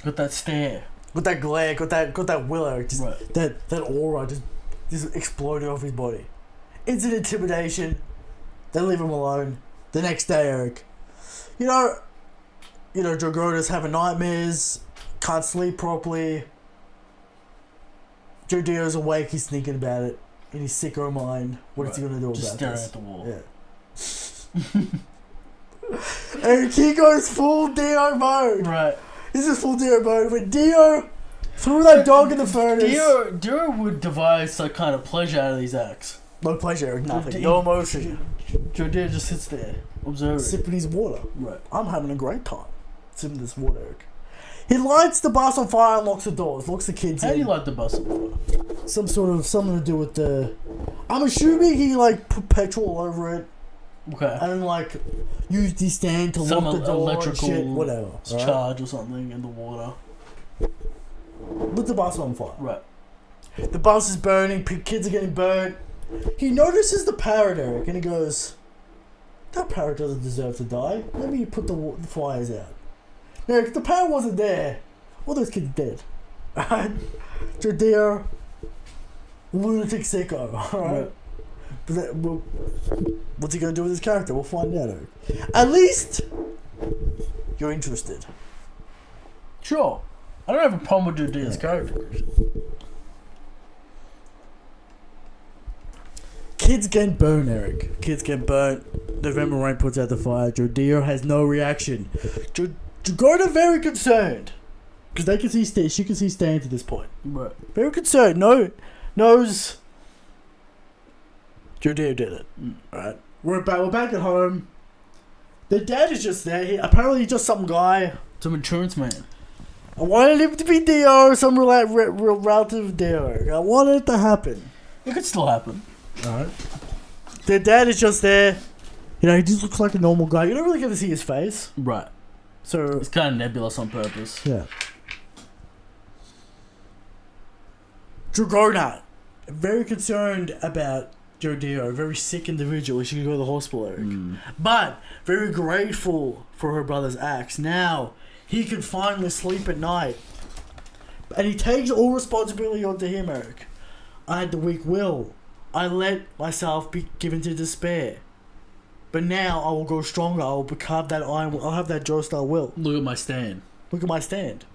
S2: Got that stare.
S1: Got that glare. Got that will, Eric. Just,
S2: right.
S1: That aura just exploded off his body. Instant intimidation. They leave him alone. The next day, Eric. You know, Dragona's having nightmares, can't sleep properly. Jodeo's awake, he's thinking about it. In his sicko mind, what is he gonna do
S2: Just
S1: about this?
S2: Just
S1: Yeah.
S2: staring at the wall.
S1: Eric, he goes full Dio mode.
S2: Right.
S1: This is full Dio mode. When Dio threw that dog in the furnace.
S2: Dio would devise some kind of pleasure out of these acts.
S1: No pleasure, Eric. Nothing. No emotion.
S2: Jordeo just sits there, observing.
S1: Sipping his water.
S2: Right.
S1: I'm having a great time. Sipping this water, Eric. He lights the bus on fire and locks the doors. Locks the kids in.
S2: How do you light the bus on fire?
S1: Something to do with the... I'm assuming he, put petrol all over it.
S2: Okay.
S1: And, used his stand to lock the door
S2: electrical
S1: and shit. Whatever.
S2: Charge or something in the water.
S1: Lit the bus on fire.
S2: Right.
S1: The bus is burning. Kids are getting burnt. He notices the parrot, Eric, and he goes, that parrot doesn't deserve to die. Let me put the fires out. Now, if the parrot wasn't there, all those kids dead. Alright? Jordeo, lunatic sicko, alright? But what's he going to do with his character? We'll find out, Eric. At least, you're interested.
S2: Sure. I don't have a problem with Jordeo's character.
S1: Kids get burnt, Eric. Kids get burnt. November Rain puts out the fire. Jordeo has no reaction. Jagona very concerned. Because they can see she can see Stan at this point.
S2: Right.
S1: Very concerned. Knows Jordeo did it. Right. We're back at home. The dad is just there. Apparently he's just some guy.
S2: Some insurance man.
S1: I wanted him to be Dio, some relative of Dio. I wanted it to happen.
S2: It could still happen.
S1: Alright. Their dad is just there. He just looks like a normal guy. You don't really get to see his face.
S2: Right.
S1: So
S2: it's kind of nebulous on purpose.
S1: Yeah. Dragona, very concerned about Jordeo, a very sick individual. She could go to the hospital, Eric. But very grateful for her brother's acts. Now he can finally sleep at night. And he takes all responsibility onto him, Eric. I had the weak will. I let myself be given to despair. But now I will grow stronger. I will become that iron. I'll have that Joestar will.
S2: Look at my stand.
S1: Look at my stand.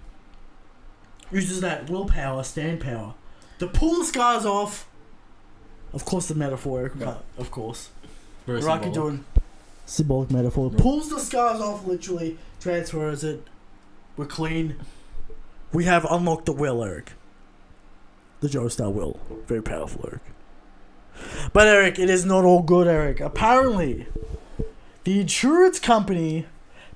S1: Uses that willpower, stand power, to pull the scars off. Of course, the metaphor,
S2: Right.
S1: of course.
S2: Very
S1: Rocky doing symbolic metaphor.
S2: Right.
S1: Pulls the scars off, literally transfers it. We're clean. We have unlocked the will, Eric. The Joestar will. Very powerful, Eric. But Eric, it is not all good, Eric. Apparently, the insurance company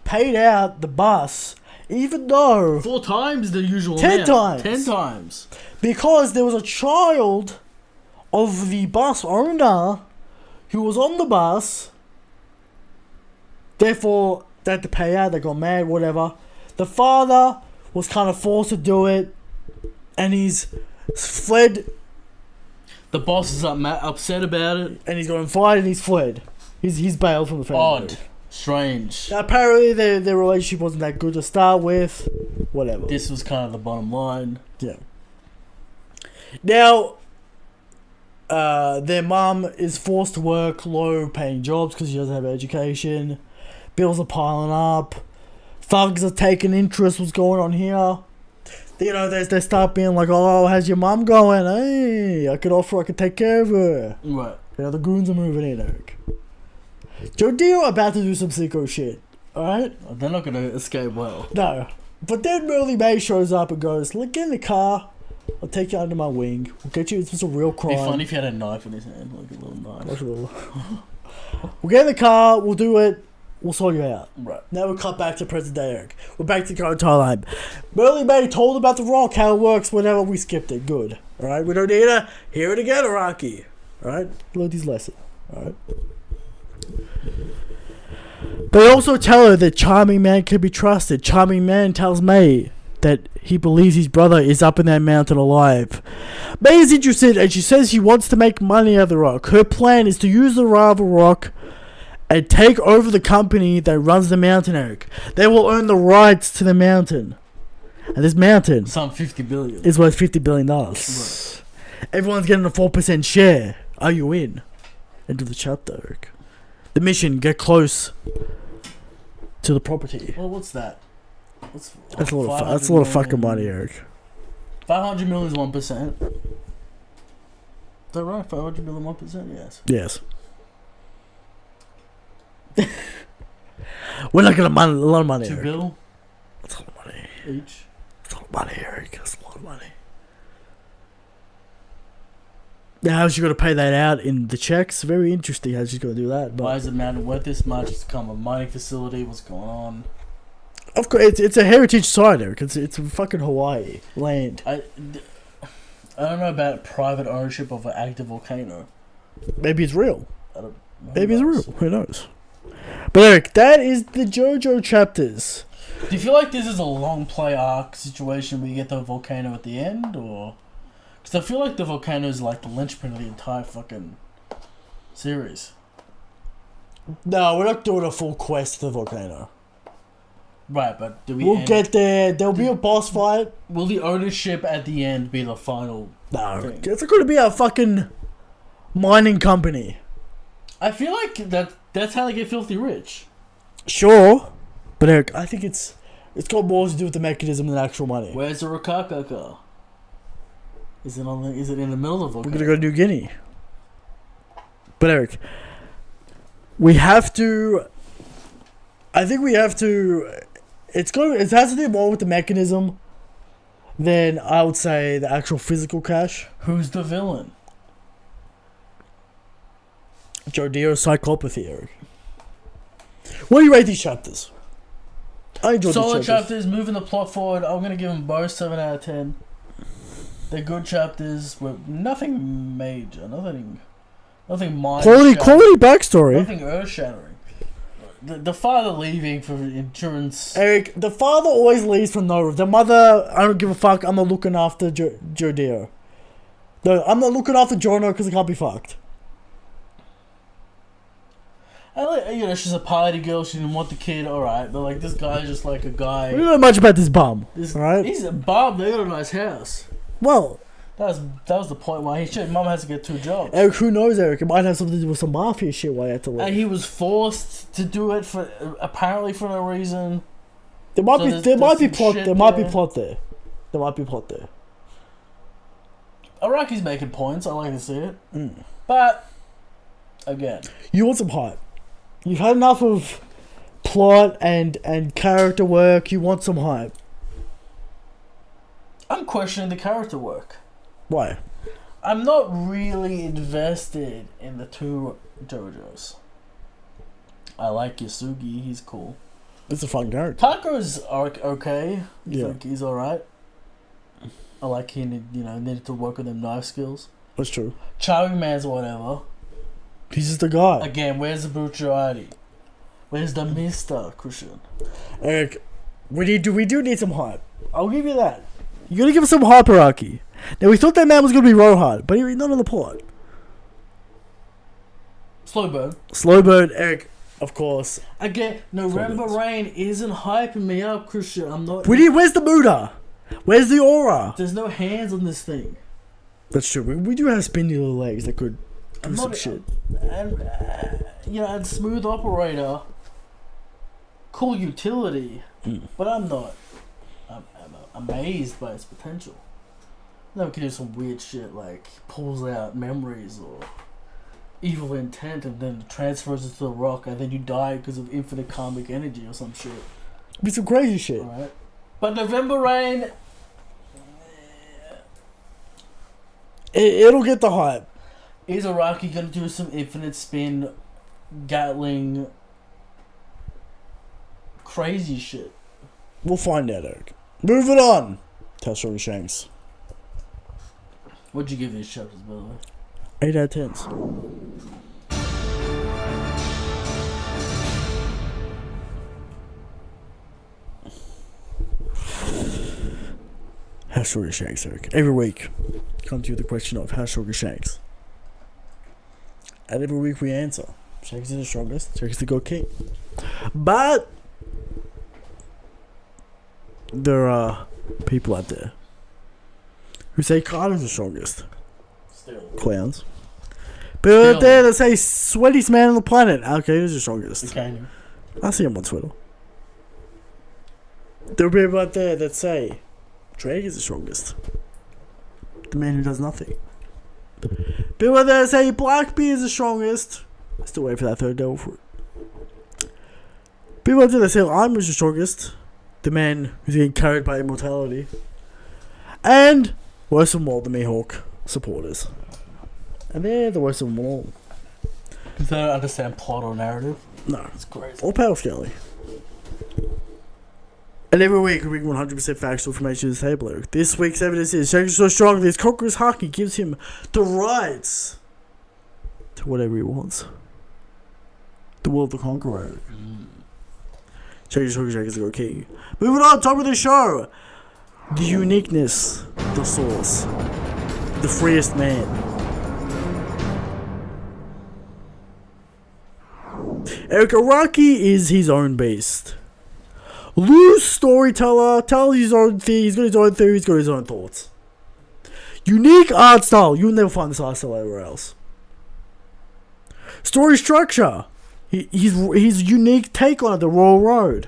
S1: paid out the bus, even though
S2: 4 times the usual
S1: 10
S2: amount.
S1: times.
S2: 10 times.
S1: Because there was a child of the bus owner who was on the bus. Therefore, they had to pay out. They got mad, whatever. The father was kind of forced to do it, and he's fled.
S2: The boss is upset about it.
S1: And he's got fired and he's fled. He's bailed from the family.
S2: Odd. Strange.
S1: Now, apparently their relationship wasn't that good to start with. Whatever.
S2: This was kind of the bottom line.
S1: Yeah. Now, their mum is forced to work low-paying jobs because she doesn't have education. Bills are piling up. Thugs are taking interest. What's going on here? They start being like, oh, how's your mum going? Hey, I could take care of her.
S2: Right.
S1: The goons are moving in, Eric. Jordeo about to do some sicko shit. Alright?
S2: They're not going to escape well.
S1: No. But then Merle May shows up and goes, look, get in the car. I'll take you under my wing. We'll get you. It's just a real crime.
S2: It'd be funny if he had a knife in his hand, like a little knife.
S1: We'll get in the car. We'll do it. We'll sort you out.
S2: Right.
S1: Now we'll cut back to present day, Eric. We're back to current timeline. Merlin May told about the rock, how it works whenever we skipped it. Good. Alright, we don't need to hear it again, Araki. Alright, learn his lesson. Alright. They also tell her that Charming Man can be trusted. Charming Man tells May that he believes his brother is up in that mountain alive. May is interested and she says she wants to make money out of the rock. Her plan is to use the lava rock and take over the company that runs the mountain, Eric. They will own the rights to the mountain. And this mountain
S2: Some $50 billion.
S1: is worth $50 billion.
S2: Right.
S1: Everyone's getting a 4% share. Are you in? Into the chapter, Eric. The mission, get close to the property.
S2: Well, what's that?
S1: That's a lot of fucking money, Eric.
S2: 500 million is 1%. Is that right? 500 million, 1%? Yes.
S1: Yes. We're not gonna money a lot of money.
S2: 2
S1: Eric.
S2: bill
S1: That's a lot of money.
S2: each.
S1: That's a lot of money, Eric. That's a lot of money. Now, how's she gonna pay that out in the checks? Very interesting how she's gonna do that. But
S2: Why is the mountain worth this much? It's become a mining facility. What's going on?
S1: of course, it's a heritage site, Eric. It's fucking Hawaii land.
S2: I don't know about private ownership of an active volcano.
S1: Maybe it's real.
S2: I don't.
S1: Maybe it's real. Who knows? But Eric, that is the JoJo chapters.
S2: Do you feel like this is a long play arc situation where you get the volcano at the end, or? Because I feel like the volcano is like the linchpin of the entire fucking series.
S1: No, we're not doing a full quest to the volcano.
S2: Right, but do we?
S1: We'll get there. There'll be a boss fight.
S2: Will the ownership at the end be the final?
S1: No,
S2: thing?
S1: it's going to be a fucking mining company.
S2: I feel like that's how they get filthy rich.
S1: Sure, but Eric, I think it's got more to do with the mechanism than actual money.
S2: Where's the Rokaka car? Is it in the middle of the
S1: We're
S2: volcano?
S1: gonna go to New Guinea. But Eric, we have to. I think we have to. It has to do more with the mechanism than I would say the actual physical cash.
S2: Who's the villain?
S1: Jodeo psychopathy, Eric. What do you rate these chapters? I enjoyed
S2: Solid
S1: these chapters.
S2: chapters, moving the plot forward. I'm gonna give them both 7 out of 10. They're good chapters with nothing major, nothing mind.
S1: Quality backstory.
S2: nothing earth shattering. The father leaving for insurance.
S1: Eric, the father always leaves for no reason. The mother, I don't give a fuck. I'm not looking after Jodeo. No, I'm not looking after Jono because I can't be fucked.
S2: She's a party girl. She didn't want the kid. All right, but like this guy's just like a guy.
S1: We don't know much about this bum. Alright?
S2: He's a bum. They got a nice house.
S1: Well,
S2: That was the point why mom has to get 2 jobs.
S1: Eric, who knows, Eric? It might have something to do with some mafia shit why I had to leave.
S2: And he was forced to do it for apparently for no reason.
S1: There might
S2: So
S1: be
S2: there's some
S1: plot.
S2: shit
S1: There might be
S2: there.
S1: plot there. There might be plot there.
S2: Araki's making points. I like to see it.
S1: Mm.
S2: But again,
S1: You want some hype. You've had enough of plot and character work. You want some hype.
S2: I'm questioning the character work.
S1: Why?
S2: I'm not really invested in the 2 JoJos. I like Yasugi. He's cool.
S1: It's a fun character.
S2: Tako's okay.
S1: Yeah.
S2: Like he's alright. I like he needed to work on them knife skills.
S1: That's true.
S2: Charming Man's whatever.
S1: He's just a guy.
S2: Again, where's the brutality? Where's the Mr. Christian?
S1: Eric, we do need some hype. I'll give you that. You gotta give us some hype, Araki. Now we thought that man was gonna be Rohan, but he's not on the plot.
S2: Slow burn.
S1: Slow burn, Eric, of course.
S2: Again, November
S1: Slow
S2: Rain isn't hyping me up, Christian. I'm not.
S1: Where's the Muda? Where's the aura?
S2: There's no hands on this thing.
S1: That's true. We do have spindly little legs that could do
S2: I'm
S1: some
S2: not-
S1: shit.
S2: And and smooth operator, cool utility, but I'm not. I'm amazed by its potential. Then we can do some weird shit like pulls out memories or evil intent and then transfers it to the rock and then you die because of infinite karmic energy or some shit.
S1: Be some crazy shit.
S2: Alright. But November Rain,
S1: It'll get the hype.
S2: is Araki gonna do some infinite spin Gatling crazy shit.
S1: We'll find out, Eric. Moving on. Telstra and Shanks.
S2: What'd you give these chapters, by the way?
S1: 8 out of 10. How short is Shanks, Eric? Every week, come to you with the question of how short is Shanks? And every week we answer. Shanks is the strongest, Shanks is the good king. But there are people out there who say Carter's the strongest.
S2: Still.
S1: Clowns. But out there that say sweatiest man on the planet, Al Qaeda's the strongest.
S2: Okay.
S1: I see him on Twitter. There are people out there that say Drake is the strongest. The man who does nothing. People out there that say Blackbeard is the strongest. I still wait for that third devil fruit. People out there that say I'm the strongest. The man who's getting carried by immortality. And worst of all, the Mihawk supporters. And they're the worst of them all.
S2: Because they don't understand plot or narrative.
S1: No.
S2: It's crazy.
S1: Or power scaling. And every week we bring 100% factual information to the table, Eric. This week's evidence is Shanks is so strong that his conqueror's haki gives him the rights to whatever he wants. The will of the conqueror, Eric. Shanks is the king. Moving on, top of the show. The uniqueness, the source, the freest man. Eric Araki is his own beast. Loose storyteller, tells his own thing, he's got his own theories, he's got his own thoughts. Unique art style, you'll never find this art style anywhere else. Story structure, his unique take on it, the Royal Road.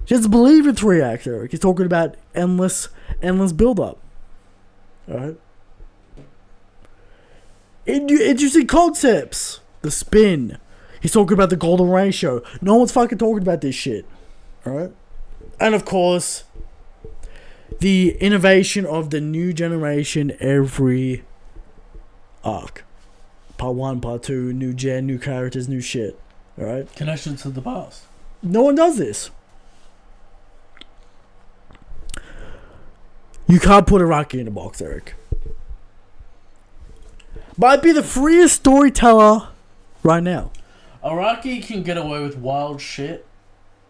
S1: Just believe in 3 acts, Eric. He's talking about endless build-up. Alright? Interesting concepts. The spin. He's talking about the golden ratio. No one's fucking talking about this shit. Alright? And of course, the innovation of the new generation every arc. Part 1, part 2, new gen, new characters, new shit. Alright?
S2: Connection to the past.
S1: No one does this. You can't put Araki in a box, Eric. Might be the freest storyteller right now.
S2: Araki can get away with wild shit,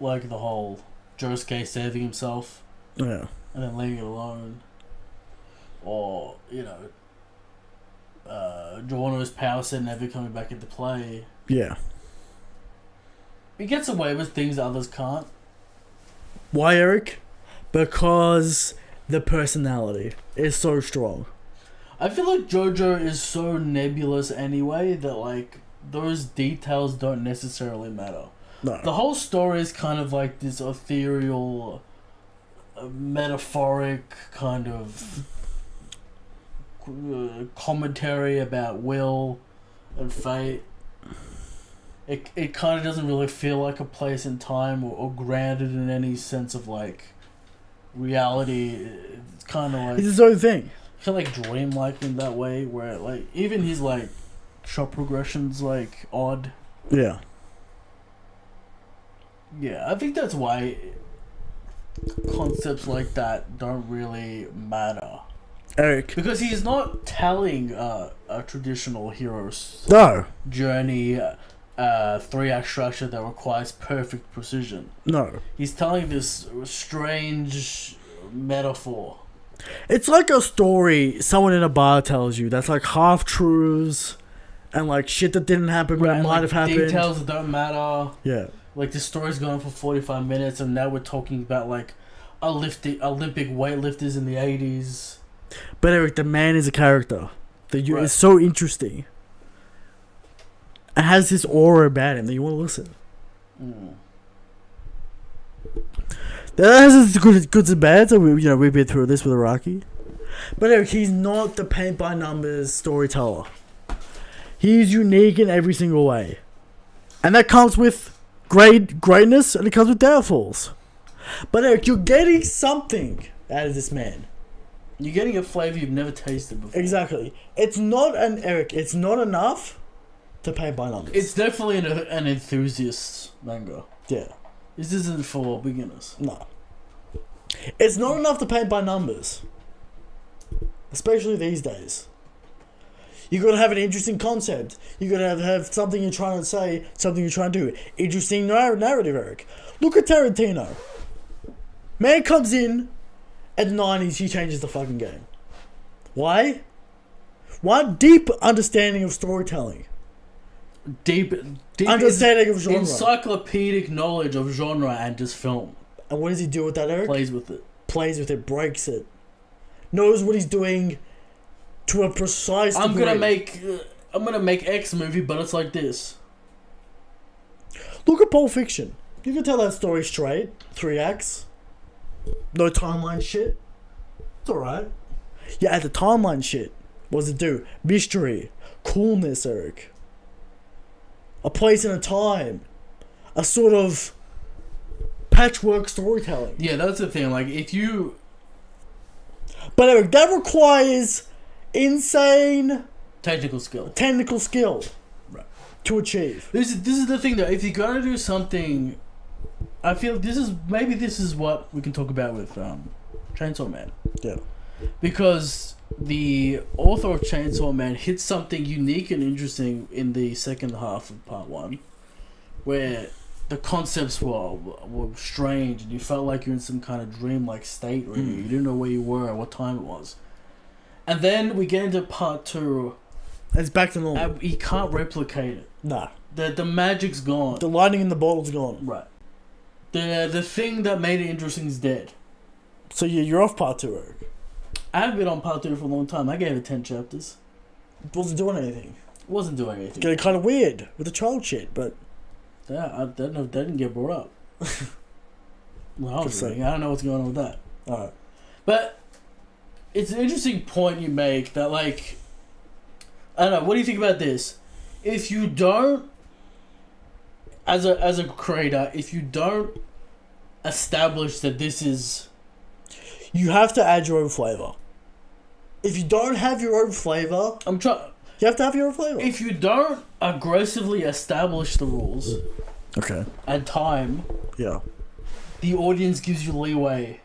S2: like the whole Josuke saving himself
S1: Yeah.
S2: and then leaving it alone, or Giorno's power set never coming back into play.
S1: Yeah.
S2: He gets away with things others can't.
S1: Why, Eric? Because the personality is so strong.
S2: I feel like JoJo is so nebulous anyway that like those details don't necessarily matter.
S1: No.
S2: The whole story is kind of like this ethereal, metaphoric kind of commentary about will and fate. It kind of doesn't really feel like a place in time or grounded in any sense of like reality. It's kind of like
S1: It's his own thing.
S2: kind of like dreamlike in that way, where like even his like shot progression's like odd.
S1: Yeah.
S2: Yeah, I think that's why concepts like that don't really matter.
S1: Eric.
S2: Because he's not telling a traditional hero's
S1: No.
S2: journey, 3-act structure that requires perfect precision.
S1: No.
S2: He's telling this strange metaphor.
S1: It's like a story someone in a bar tells you that's like half truths and like shit that didn't happen but it might have happened.
S2: Details that don't matter.
S1: Yeah.
S2: Like this story's going for 45 minutes and now we're talking about like Olympic weightlifters in the 80s.
S1: But Eric, the man is a character.
S2: Right.
S1: It's so interesting. It has this aura about him that you want to listen. That has its goods and bads. So we've been through this with Araki. But Eric, he's not the paint by numbers storyteller. He's unique in every single way, and that comes with greatness, and it comes with downfalls. But Eric, you're getting something out of this man.
S2: You're getting a flavor you've never tasted before.
S1: Exactly. It's not It's not enough to paint by numbers.
S2: It's definitely an enthusiast manga.
S1: Yeah.
S2: This isn't for beginners.
S1: No. It's not enough to paint by numbers. Especially these days. You gotta have an interesting concept. You gotta have something you're trying to say, something you're trying to do. Interesting narrative, Eric. Look at Tarantino. Man comes in at the 90s, he changes the fucking game. Why? One deep understanding of storytelling.
S2: Deep
S1: understanding of genre.
S2: Encyclopedic knowledge of genre and just film.
S1: And what does he do with that, Eric?
S2: Plays with it,
S1: breaks it. Knows what he's doing to a precise degree.
S2: I'm gonna make X movie, but it's like this.
S1: Look at Pulp Fiction. You can tell that story straight. 3 acts. No timeline shit. It's alright. Yeah, add the timeline shit. What does it do? Mystery. Coolness, Eric. A place and a time. A sort of patchwork storytelling.
S2: Yeah, that's the thing. Like, if you...
S1: But Eric, that requires insane...
S2: Technical skill.
S1: Right. To achieve.
S2: This is the thing, though. If you're gonna do something... I feel this is what we can talk about with Chainsaw Man.
S1: Yeah.
S2: Because the author of Chainsaw Man hit something unique and interesting in the second half of part 1, where the concepts were strange and you felt like you're in some kind of dreamlike state, really. You didn't know where you were or what time it was. And then we get into part 2.
S1: It's back to normal.
S2: And you can't replicate it.
S1: Nah.
S2: The magic's gone.
S1: The lightning in the bottle's gone.
S2: Right. The thing that made it interesting is dead.
S1: So you're off part 2, Eric.
S2: I haven't been on part 2 for a long time. I gave it 10 chapters.
S1: It wasn't doing anything.
S2: It wasn't doing anything.
S1: Getting kind of weird with the child shit, but...
S2: Yeah, that didn't get brought up. Well, I was reading. I don't know what's going on with that.
S1: Alright.
S2: But it's an interesting point you make that, like... I don't know, what do you think about this? If you don't... As a creator, if you don't establish that this is...
S1: You have to add your own flavour. If you don't have your own flavour... You have to have your own flavour.
S2: If you don't aggressively establish the rules...
S1: Okay.
S2: And time...
S1: Yeah.
S2: The audience gives you leeway.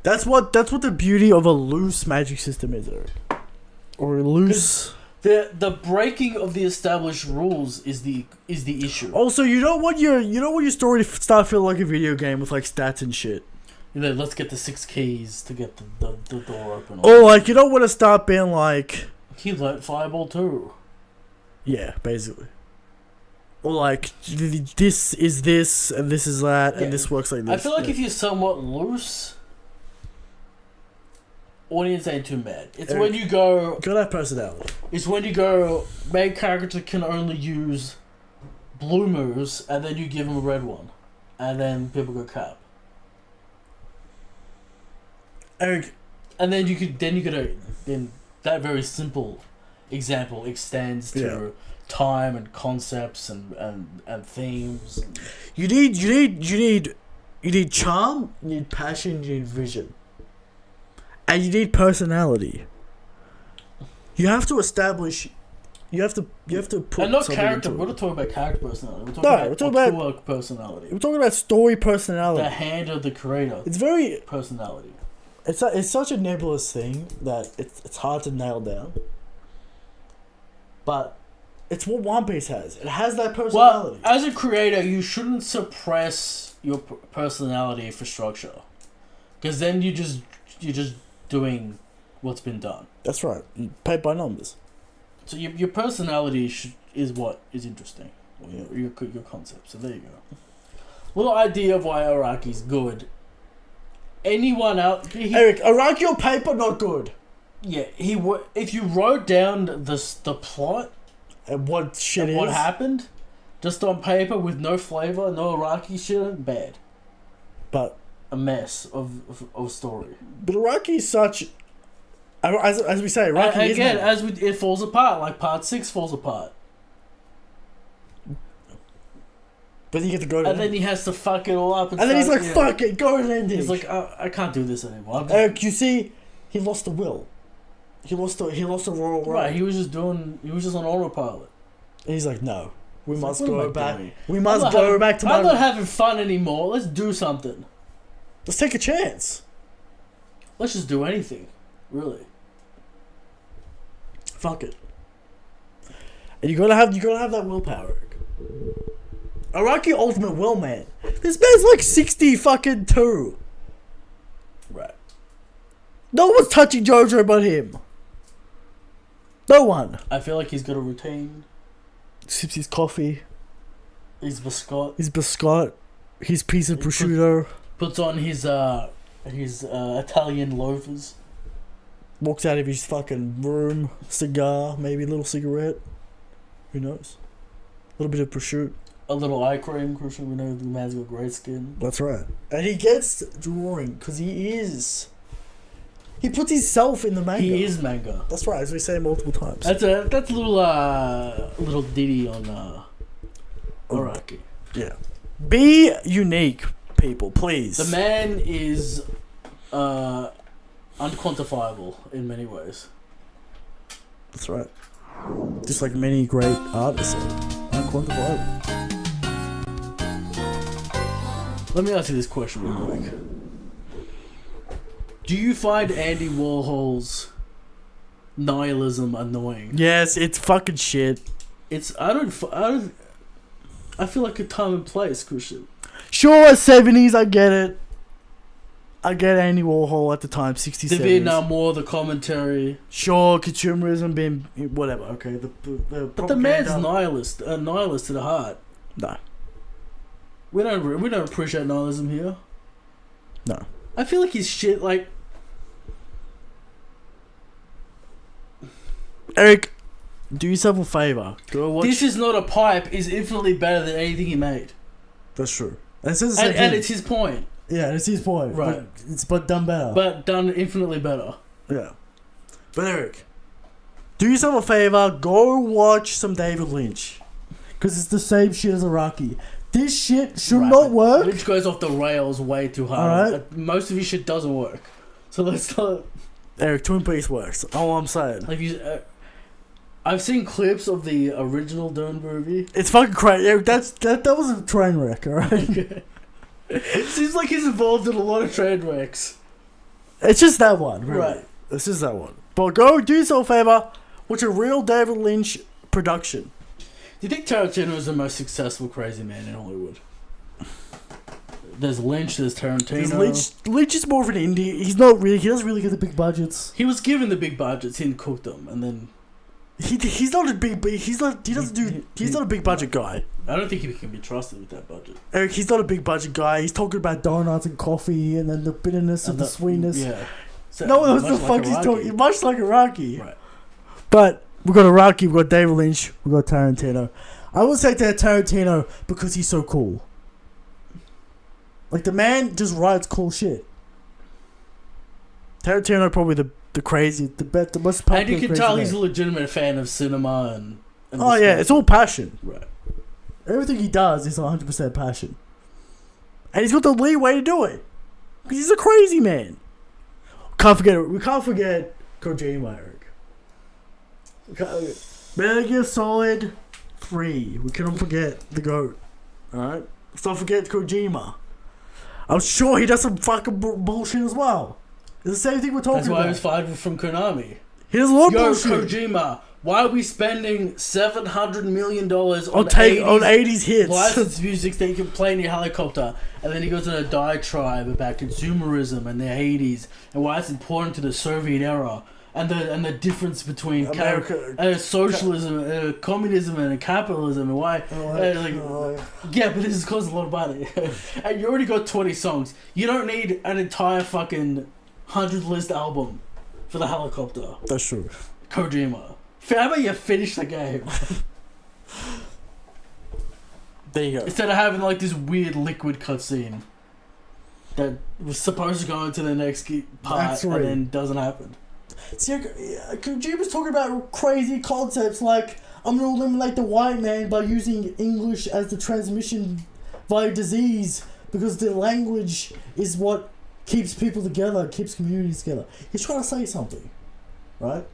S1: That's what the beauty of a loose magic system is, Eric. Or a loose...
S2: The breaking of the established rules is the issue.
S1: Also, you don't want your story to start feeling like a video game with like stats and shit.
S2: You know, let's get the 6 keys to get the door open.
S1: Or like you don't want to start being like
S2: he learnt Fireball too.
S1: Yeah, basically. Or like this is this and this is that and this works like this.
S2: I feel like if you're somewhat loose, audience ain't too mad. It's Eric, when you go...
S1: Gotta have personality.
S2: It's when you go, main character can only use blue moves, and then you give him a red one. And then people go cap.
S1: Eric...
S2: And then then that very simple example extends to time and concepts and themes.
S1: You need charm, you need passion, you need vision. And you need personality. You have to establish. You have to put.
S2: And not character. We're not talking about character personality. We're talking about personality.
S1: We're talking about story personality.
S2: The hand of the creator.
S1: It's very
S2: personality.
S1: It's such a nebulous thing that it's hard to nail down. But it's what One Piece has. It has that personality.
S2: Well, as a creator, you shouldn't suppress your personality for structure, because then you're just doing what's been done.
S1: That's right. You paid by numbers.
S2: So your personality is what is interesting. Your concept. So there you go. Little idea of why Araki's good. Anyone else...
S1: Eric, Araki on paper, not good.
S2: Yeah, if you wrote down the plot...
S1: And what shit
S2: what happened, just on paper with no flavour, no Araki shit, bad.
S1: But...
S2: A mess of story.
S1: But Araki is such... As we say, Araki is...
S2: It falls apart, like part 6 falls apart.
S1: But you get to go to
S2: and then he has to fuck it all up.
S1: And then he's like, fuck it, go and end it.
S2: He's like, I can't do this anymore.
S1: Eric, you see, he lost the will. He lost the royal right.
S2: He was just on autopilot.
S1: And he's like, no, We
S2: It's
S1: must
S2: like, what am
S1: go
S2: I
S1: back.
S2: doing?
S1: We must go back to
S2: I'm not
S1: my...
S2: having fun anymore. Let's do something.
S1: Let's take a chance.
S2: Let's just do anything. Really.
S1: Fuck it. And you gotta have that willpower. Araki ultimate will, man. This man's like 60 fucking 2.
S2: Right.
S1: No one's touching JoJo but him. No one.
S2: I feel like he's got a routine.
S1: Sips his coffee.
S2: His biscuit.
S1: His biscuit. His piece of prosciutto.
S2: Puts on his Italian loafers.
S1: Walks out of his fucking room. Cigar, maybe a little cigarette. Who knows? A little bit of prosciutto.
S2: A little eye cream, Christian. We know the man's got great skin.
S1: That's right. And he gets drawing because he is. He puts himself in the manga.
S2: He is manga.
S1: That's right, as we say multiple times.
S2: That's a little ditty on Araki.
S1: Yeah. Be unique, people, please.
S2: The man is unquantifiable in many ways.
S1: That's right. Just like many great artists are unquantifiable.
S2: Let me ask you this question real quick. Do you find Andy Warhol's nihilism annoying?
S1: Yes, it's fucking shit.
S2: I feel like a time and place, Christian.
S1: Sure, 70s, I get it. I get Andy Warhol at the time, 60s,
S2: The
S1: 70s.
S2: Vietnam War, the commentary.
S1: Sure, consumerism being whatever. Okay,
S2: But the man's nihilist to the heart.
S1: No.
S2: We don't appreciate nihilism here.
S1: No.
S2: I feel like he's shit. Like
S1: Eric, do yourself a favor. Go watch.
S2: This Is Not a Pipe is infinitely better than anything he made.
S1: That's true. And it's the same
S2: And
S1: thing.
S2: it's his point.
S1: Yeah, it's his point.
S2: Right.
S1: But done better.
S2: But done infinitely better.
S1: Yeah. But Eric, do yourself a favor. Go watch some David Lynch. Because it's the same shit as Araki. This shit should not work.
S2: Lynch goes off the rails way too hard.
S1: Alright.
S2: Most of his shit doesn't work. So let's not...
S1: Eric, Twin Peaks works. All I'm saying.
S2: Like I've seen clips of the original Dune movie.
S1: It's fucking crazy. Eric, that was a train wreck, alright?
S2: It seems like he's involved in a lot of train wrecks.
S1: It's just that one, really.
S2: Right.
S1: It's just that one. But go do yourself a favor. Watch a real David Lynch production.
S2: Do you think Tarantino is the most successful crazy man in Hollywood? There's Lynch, there's Tarantino.
S1: Lynch is more of an indie. He doesn't really get the big budgets.
S2: He was given the big budgets, he didn't cook them, and then
S1: He's not a big he's not a big budget guy.
S2: I don't think he can be trusted with that budget.
S1: Eric, he's not a big budget guy. He's talking about donuts and coffee and then the bitterness and the sweetness.
S2: Yeah. So,
S1: No one knows
S2: much
S1: the fuck
S2: like
S1: he's
S2: Araki.
S1: talking. Much like Iraqi.
S2: Right.
S1: But we got Iraqi, we got David Lynch, we got Tarantino. I would say that Tarantino because he's so cool. Like the man just writes cool shit. Tarantino probably the most popular.
S2: And you can
S1: crazy
S2: tell
S1: man.
S2: he's a legitimate fan of cinema and
S1: Oh yeah, it's all passion.
S2: right.
S1: Everything he does is 100% passion. And he's got the leeway to do it. Because he's a crazy man. We can't forget Kojima, Eric. Metal Gear Solid 3. We cannot forget the GOAT. Alright? Let's not forget Kojima. I'm sure he does some fucking bullshit as well. It's the same thing we're talking
S2: That's why
S1: about.
S2: he was fired from Konami.
S1: He does a lot of
S2: Yo,
S1: bullshit.
S2: Kojima, why are we spending $700 million on
S1: 80s hits.
S2: licensed music that you can play in your helicopter? And then he goes on a diatribe about consumerism and the 80s and why it's important to the Soviet era and the difference between socialism, communism and capitalism and why. Yeah, but this is causing a lot of money. And you already got 20 songs. You don't need an entire fucking 100 list album for the helicopter.
S1: That's true.
S2: Kojima. How about you finish the game?
S1: There you go.
S2: Instead of having like this weird liquid cutscene that was supposed to go into the next part
S1: That's right.
S2: and then doesn't happen.
S1: See, Kojima's talking about crazy concepts like I'm going to eliminate the white man by using English as the transmission via disease because the language is what keeps people together, keeps communities together. He's trying to say something, right?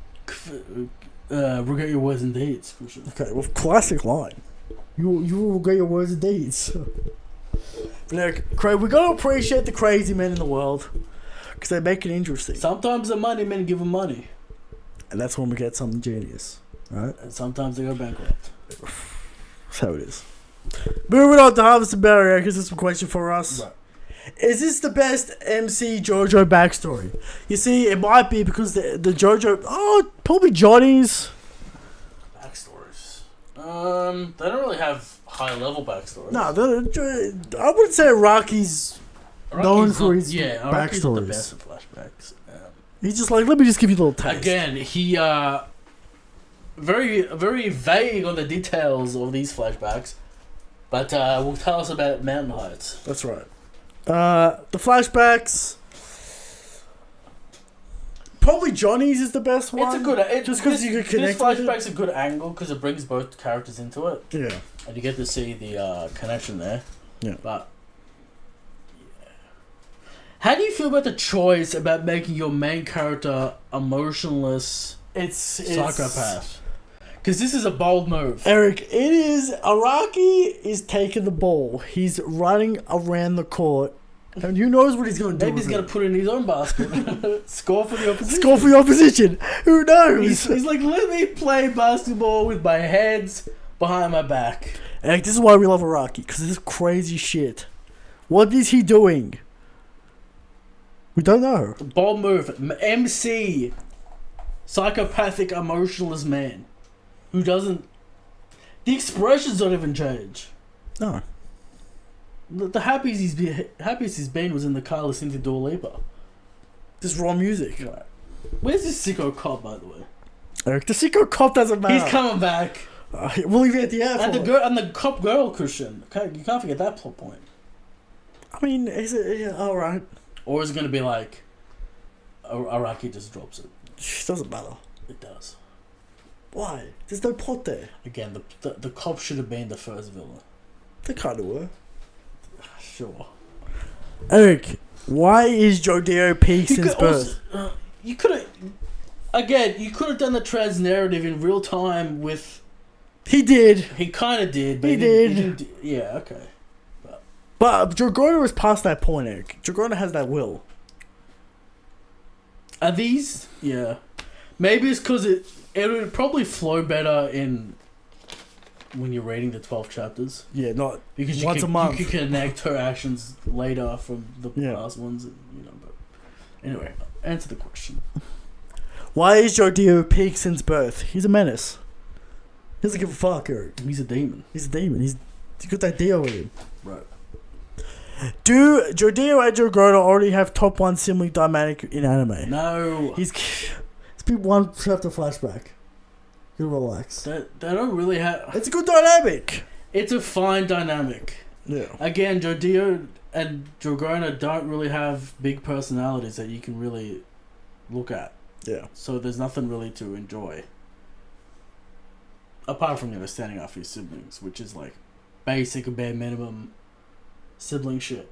S2: Regret your words and deeds. For sure.
S1: Okay, well, classic line. You will regret your words and deeds. But like, we gotta appreciate the crazy men in the world because they make it interesting.
S2: Sometimes the money men give them money,
S1: And that's when we get something genius, right?
S2: and sometimes they go bankrupt.
S1: That's how it is. Moving on to Harvest and Barrier, because this is a question for us.
S2: Right.
S1: Is this the best MC JoJo backstory? You see, it might be because the JoJo... Oh, probably Johnny's.
S2: Backstories. They don't really have high level backstories.
S1: No, I wouldn't say Rocky's known for his
S2: Araki's not
S1: backstories.
S2: the best at flashbacks.
S1: He's just like, let me just give you a little taste.
S2: Again, he very very vague on the details of these flashbacks, but will tell us about Mountain Heights.
S1: That's right. The flashbacks... Probably Johnny's is the best one.
S2: It's a good...
S1: just because you can connect with it.
S2: This flashback's a good angle because it brings both characters into it.
S1: Yeah.
S2: And you get to see the connection there.
S1: Yeah.
S2: But... Yeah. How do you feel about the choice about making your main character emotionless
S1: It's
S2: psychopath? Because this is a bold move.
S1: Eric, it is... Araki is taking the ball. He's running around the court. And who knows what he's going to do?
S2: Maybe he's going to put it in his own basket. Score for the opposition.
S1: Score for the opposition. Who knows?
S2: He's like, let me play basketball with my hands behind my back.
S1: Eric, this is why we love Araki. Because this is crazy shit. What is he doing? We don't know.
S2: Bold move. MC. Psychopathic emotionless man. Who doesn't... The expressions don't even change.
S1: No.
S2: The happiest he's been was in the car listening to Dua Lipa.
S1: Just raw music.
S2: Right. Where's this sicko cop, by the way?
S1: Eric, the secret cop doesn't matter.
S2: He's coming back.
S1: We'll leave it at the airport.
S2: And the cop girl Christian. You can't forget that plot point.
S1: I mean, is it... Yeah, alright.
S2: Or is it going to be like... Araki just drops it?
S1: It doesn't matter.
S2: It does.
S1: Why? There's no plot there.
S2: Again, the cop should have been the first villain.
S1: They kind of were.
S2: Sure.
S1: Eric, why is Jodeo peak since birth?
S2: You could have... Again, you could have done the trans narrative in real time with...
S1: He did.
S2: He kind of did. But
S1: He did.
S2: didn't, yeah, okay.
S1: But Dragona was past that point, Eric. Dragona has that will.
S2: Are these... Yeah. Maybe it's because it would probably flow better in... When you're reading the 12 chapters.
S1: Yeah, not
S2: because
S1: once a month.
S2: You can connect her actions later from the
S1: Yeah.
S2: past ones. But anyway, answer the question.
S1: Why is Jodeo peak since birth? He's a menace. He doesn't give a fuck, Eric.
S2: He's a demon.
S1: He's a demon. He's got that deal with him.
S2: Right.
S1: Do Jodeo and Dragona already have top 1 sibling dynamic in anime?
S2: No.
S1: It's been one chapter flashback. You relax.
S2: They don't really have...
S1: It's a good dynamic.
S2: It's a fine dynamic.
S1: Yeah.
S2: Again, Jodeo and Dragona don't really have big personalities that you can really look at.
S1: Yeah.
S2: So there's nothing really to enjoy. Apart from, standing up for your siblings, which is like basic and bare minimum sibling shit.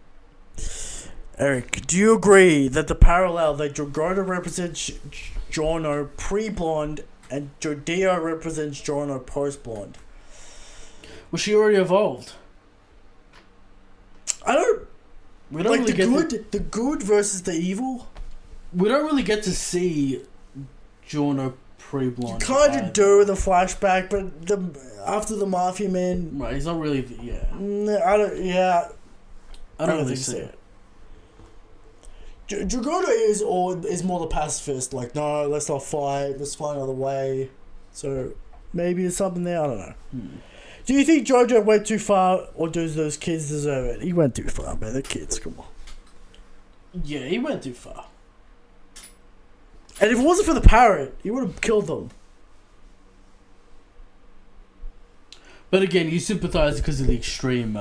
S1: Eric, do you agree that the parallel that Dragona represents Giorno pre-blonde and Jodeo represents Giorno post-blonde?
S2: Was she already evolved?
S1: I don't...
S2: We don't
S1: like
S2: really
S1: the good versus the evil?
S2: We don't really get to see Giorno pre-blonde.
S1: You kind of do with the flashback, but after the Mafia Man...
S2: Right, he's not really... Yeah.
S1: I don't... Yeah.
S2: I don't really
S1: think
S2: see
S1: so.
S2: it.
S1: Dragona is more the pacifist, like, no, let's not fight, let's find another way. So, maybe there's something there, I don't know. Do you think Jojo went too far, or do those kids deserve it? He went too far, man, they're kids, come on.
S2: Yeah, he went too far.
S1: And if it wasn't for the parrot, he would have killed them.
S2: But again, you sympathise because of the extreme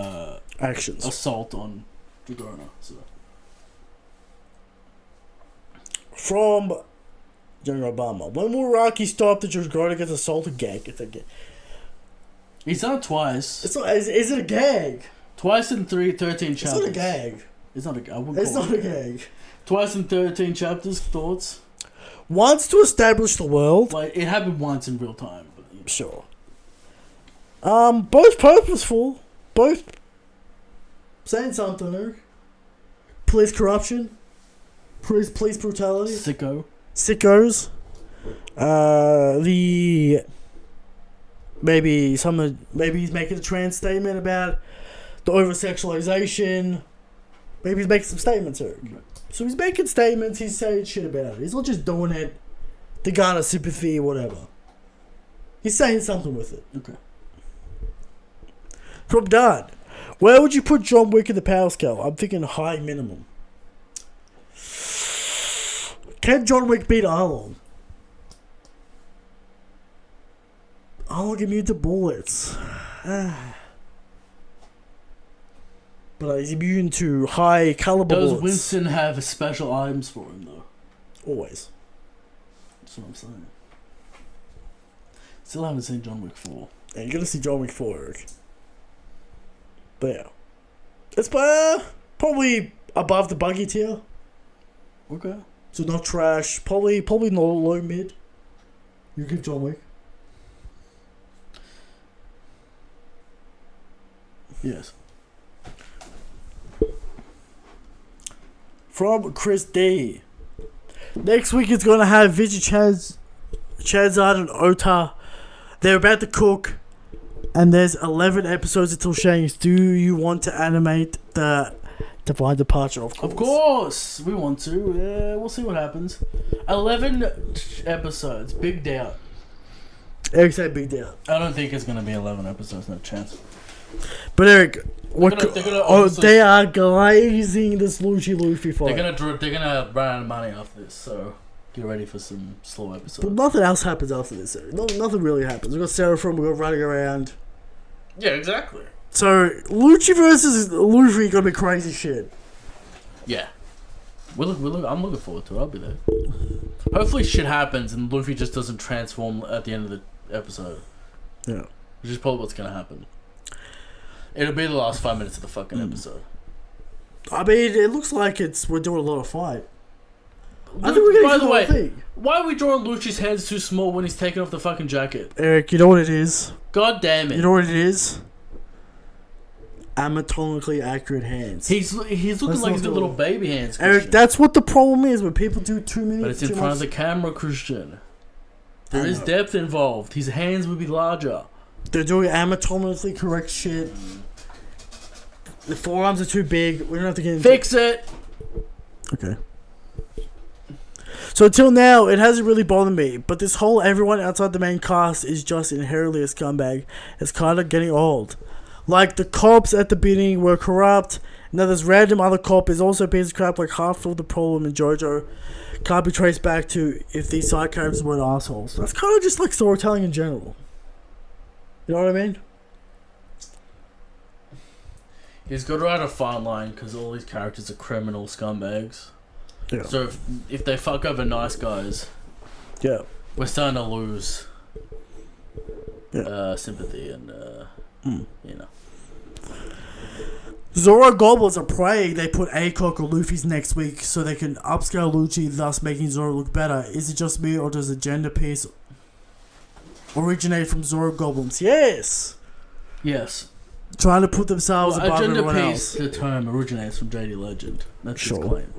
S1: Actions.
S2: assault on Dragona, so...
S1: From General Obama. When will Rocky stop the Dragona gets assaulted gag? It's a gag.
S2: He's done it twice.
S1: It's not, is it a gag?
S2: Twice in 13 chapters.
S1: It's not a gag.
S2: It's not a gag.
S1: It's not a gag.
S2: Twice in 13 chapters, thoughts?
S1: Once to establish the world.
S2: Like, it happened once in real time. But,
S1: Sure. Both purposeful. Both saying something, Eric. Police corruption. Police brutality.
S2: Sicko.
S1: Sickos. Maybe he's making a trans statement about the over sexualization. Maybe he's making some statements, Eric.
S2: Right.
S1: So he's making statements. He's saying shit about it. He's not just doing it to garner sympathy or whatever. He's saying something with it.
S2: Okay.
S1: From Dad, where would you put John Wick in the power scale? I'm thinking high minimum. Can John Wick beat Arlong? Arlong immune to bullets. But he's immune to high caliber
S2: Does
S1: bullets.
S2: Winston have special items for him, though?
S1: Always.
S2: That's what I'm saying. Still haven't seen John Wick 4.
S1: And you're gonna see John Wick 4, Eric. But yeah. It's probably above the buggy tier.
S2: Okay.
S1: So not trash. Probably not low mid. You give John Wick.
S2: Yes.
S1: From Chris D. Next week it's gonna have Charizard and Ota. They're about to cook. And there's 11 episodes until Shanks. Do you want to animate the Divine Departure? Of course.
S2: Of course! We want to. Yeah, we'll see what happens. 11 episodes. Big doubt.
S1: Eric said big deal.
S2: I don't think it's going to be 11 episodes. No chance.
S1: But Eric, they are glazing this Luffy fight.
S2: They're gonna run out of money after this, so get ready for some slow episodes.
S1: But nothing else happens after this, Eric. Nothing really happens. We got Seraphim, we got running around.
S2: Yeah, exactly.
S1: So Lucci versus Luffy gonna be crazy shit.
S2: Yeah. I'm looking forward to it. I'll be there. Hopefully shit happens and Luffy just doesn't transform at the end of the episode.
S1: Yeah.
S2: Which is probably what's gonna happen. It'll be the last 5 minutes of the fucking episode.
S1: I mean, it looks like we're doing a lot of fight. I think we're
S2: By
S1: gonna
S2: the way,
S1: thing.
S2: why are we drawing Lucci's hands too small when he's taking off the fucking jacket?
S1: Eric, you know what it is?
S2: God damn it.
S1: You know what it is? Anatomically accurate hands.
S2: He's looking like he's got little baby hands, Christian.
S1: Eric, that's what the problem is when people do too many.
S2: But it's in front of the camera, Christian. There is depth involved. His hands would be larger.
S1: They're doing anatomically correct shit. The forearms are too big. We don't have to get into
S2: Fix it!
S1: Okay. So until now, it hasn't really bothered me, but this whole everyone outside the main cast is just inherently a scumbag. It's kind of getting old. Like, the cops at the beginning were corrupt. Now this random other cop is also a piece of crap. Like, half of the problem in JoJo can't be traced back to if these side characters weren't assholes. That's kind of just like storytelling in general. You know what I mean?
S2: He's got to write a fine line because all these characters are criminal scumbags.
S1: Yeah.
S2: So if they fuck over nice guys,
S1: Yeah.
S2: we're starting to lose
S1: Yeah.
S2: sympathy and, you know.
S1: Zoro goblins are praying they put ACOG or Luffy's next week so they can upscale Lucci, thus making Zoro look better. Is it just me or does the gender piece originate from Zoro goblins? Yes!
S2: Yes.
S1: Trying to put themselves above
S2: agenda
S1: everyone
S2: piece,
S1: else.
S2: the term originates from JD Legend. That's his
S1: Sure.
S2: claim.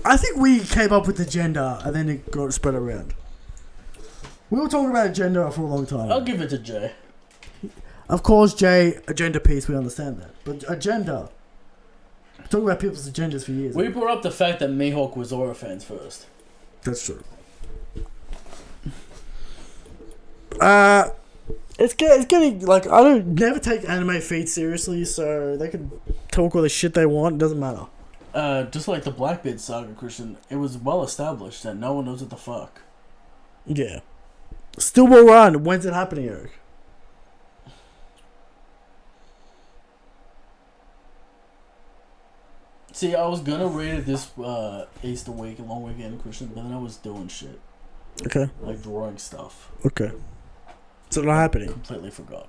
S1: I think we came up with the gender and then it got spread around. We were talking about gender for a long time.
S2: I'll give it to Jay.
S1: Of course, Jay, agenda piece, we understand that. But agenda. We're talking about people's agendas for years.
S2: We brought up the fact that Mihawk was Zoro fans first.
S1: That's true. It's getting, like, I don't never take anime feeds seriously, so they can talk all the shit they want, it doesn't matter.
S2: Just like the Blackbeard saga, Christian, it was well established that no one knows what the fuck.
S1: Yeah. Still will run. When's it happening, Eric?
S2: See, I was gonna read it this Easter week, a long weekend, Christian, but then I was doing shit.
S1: Okay.
S2: Like drawing stuff.
S1: Okay. So not happening.
S2: Completely forgot.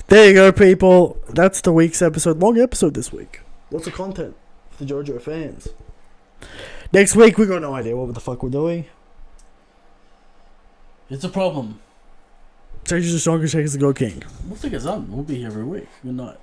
S1: There you go, people. That's the week's episode. Long episode this week. Lots of content for the JoJo fans. Next week, we got no idea what the fuck we're doing.
S2: It's a problem.
S1: Changes the strongest, shakes the Go King.
S2: We'll take us on. We'll be here every week. Good night.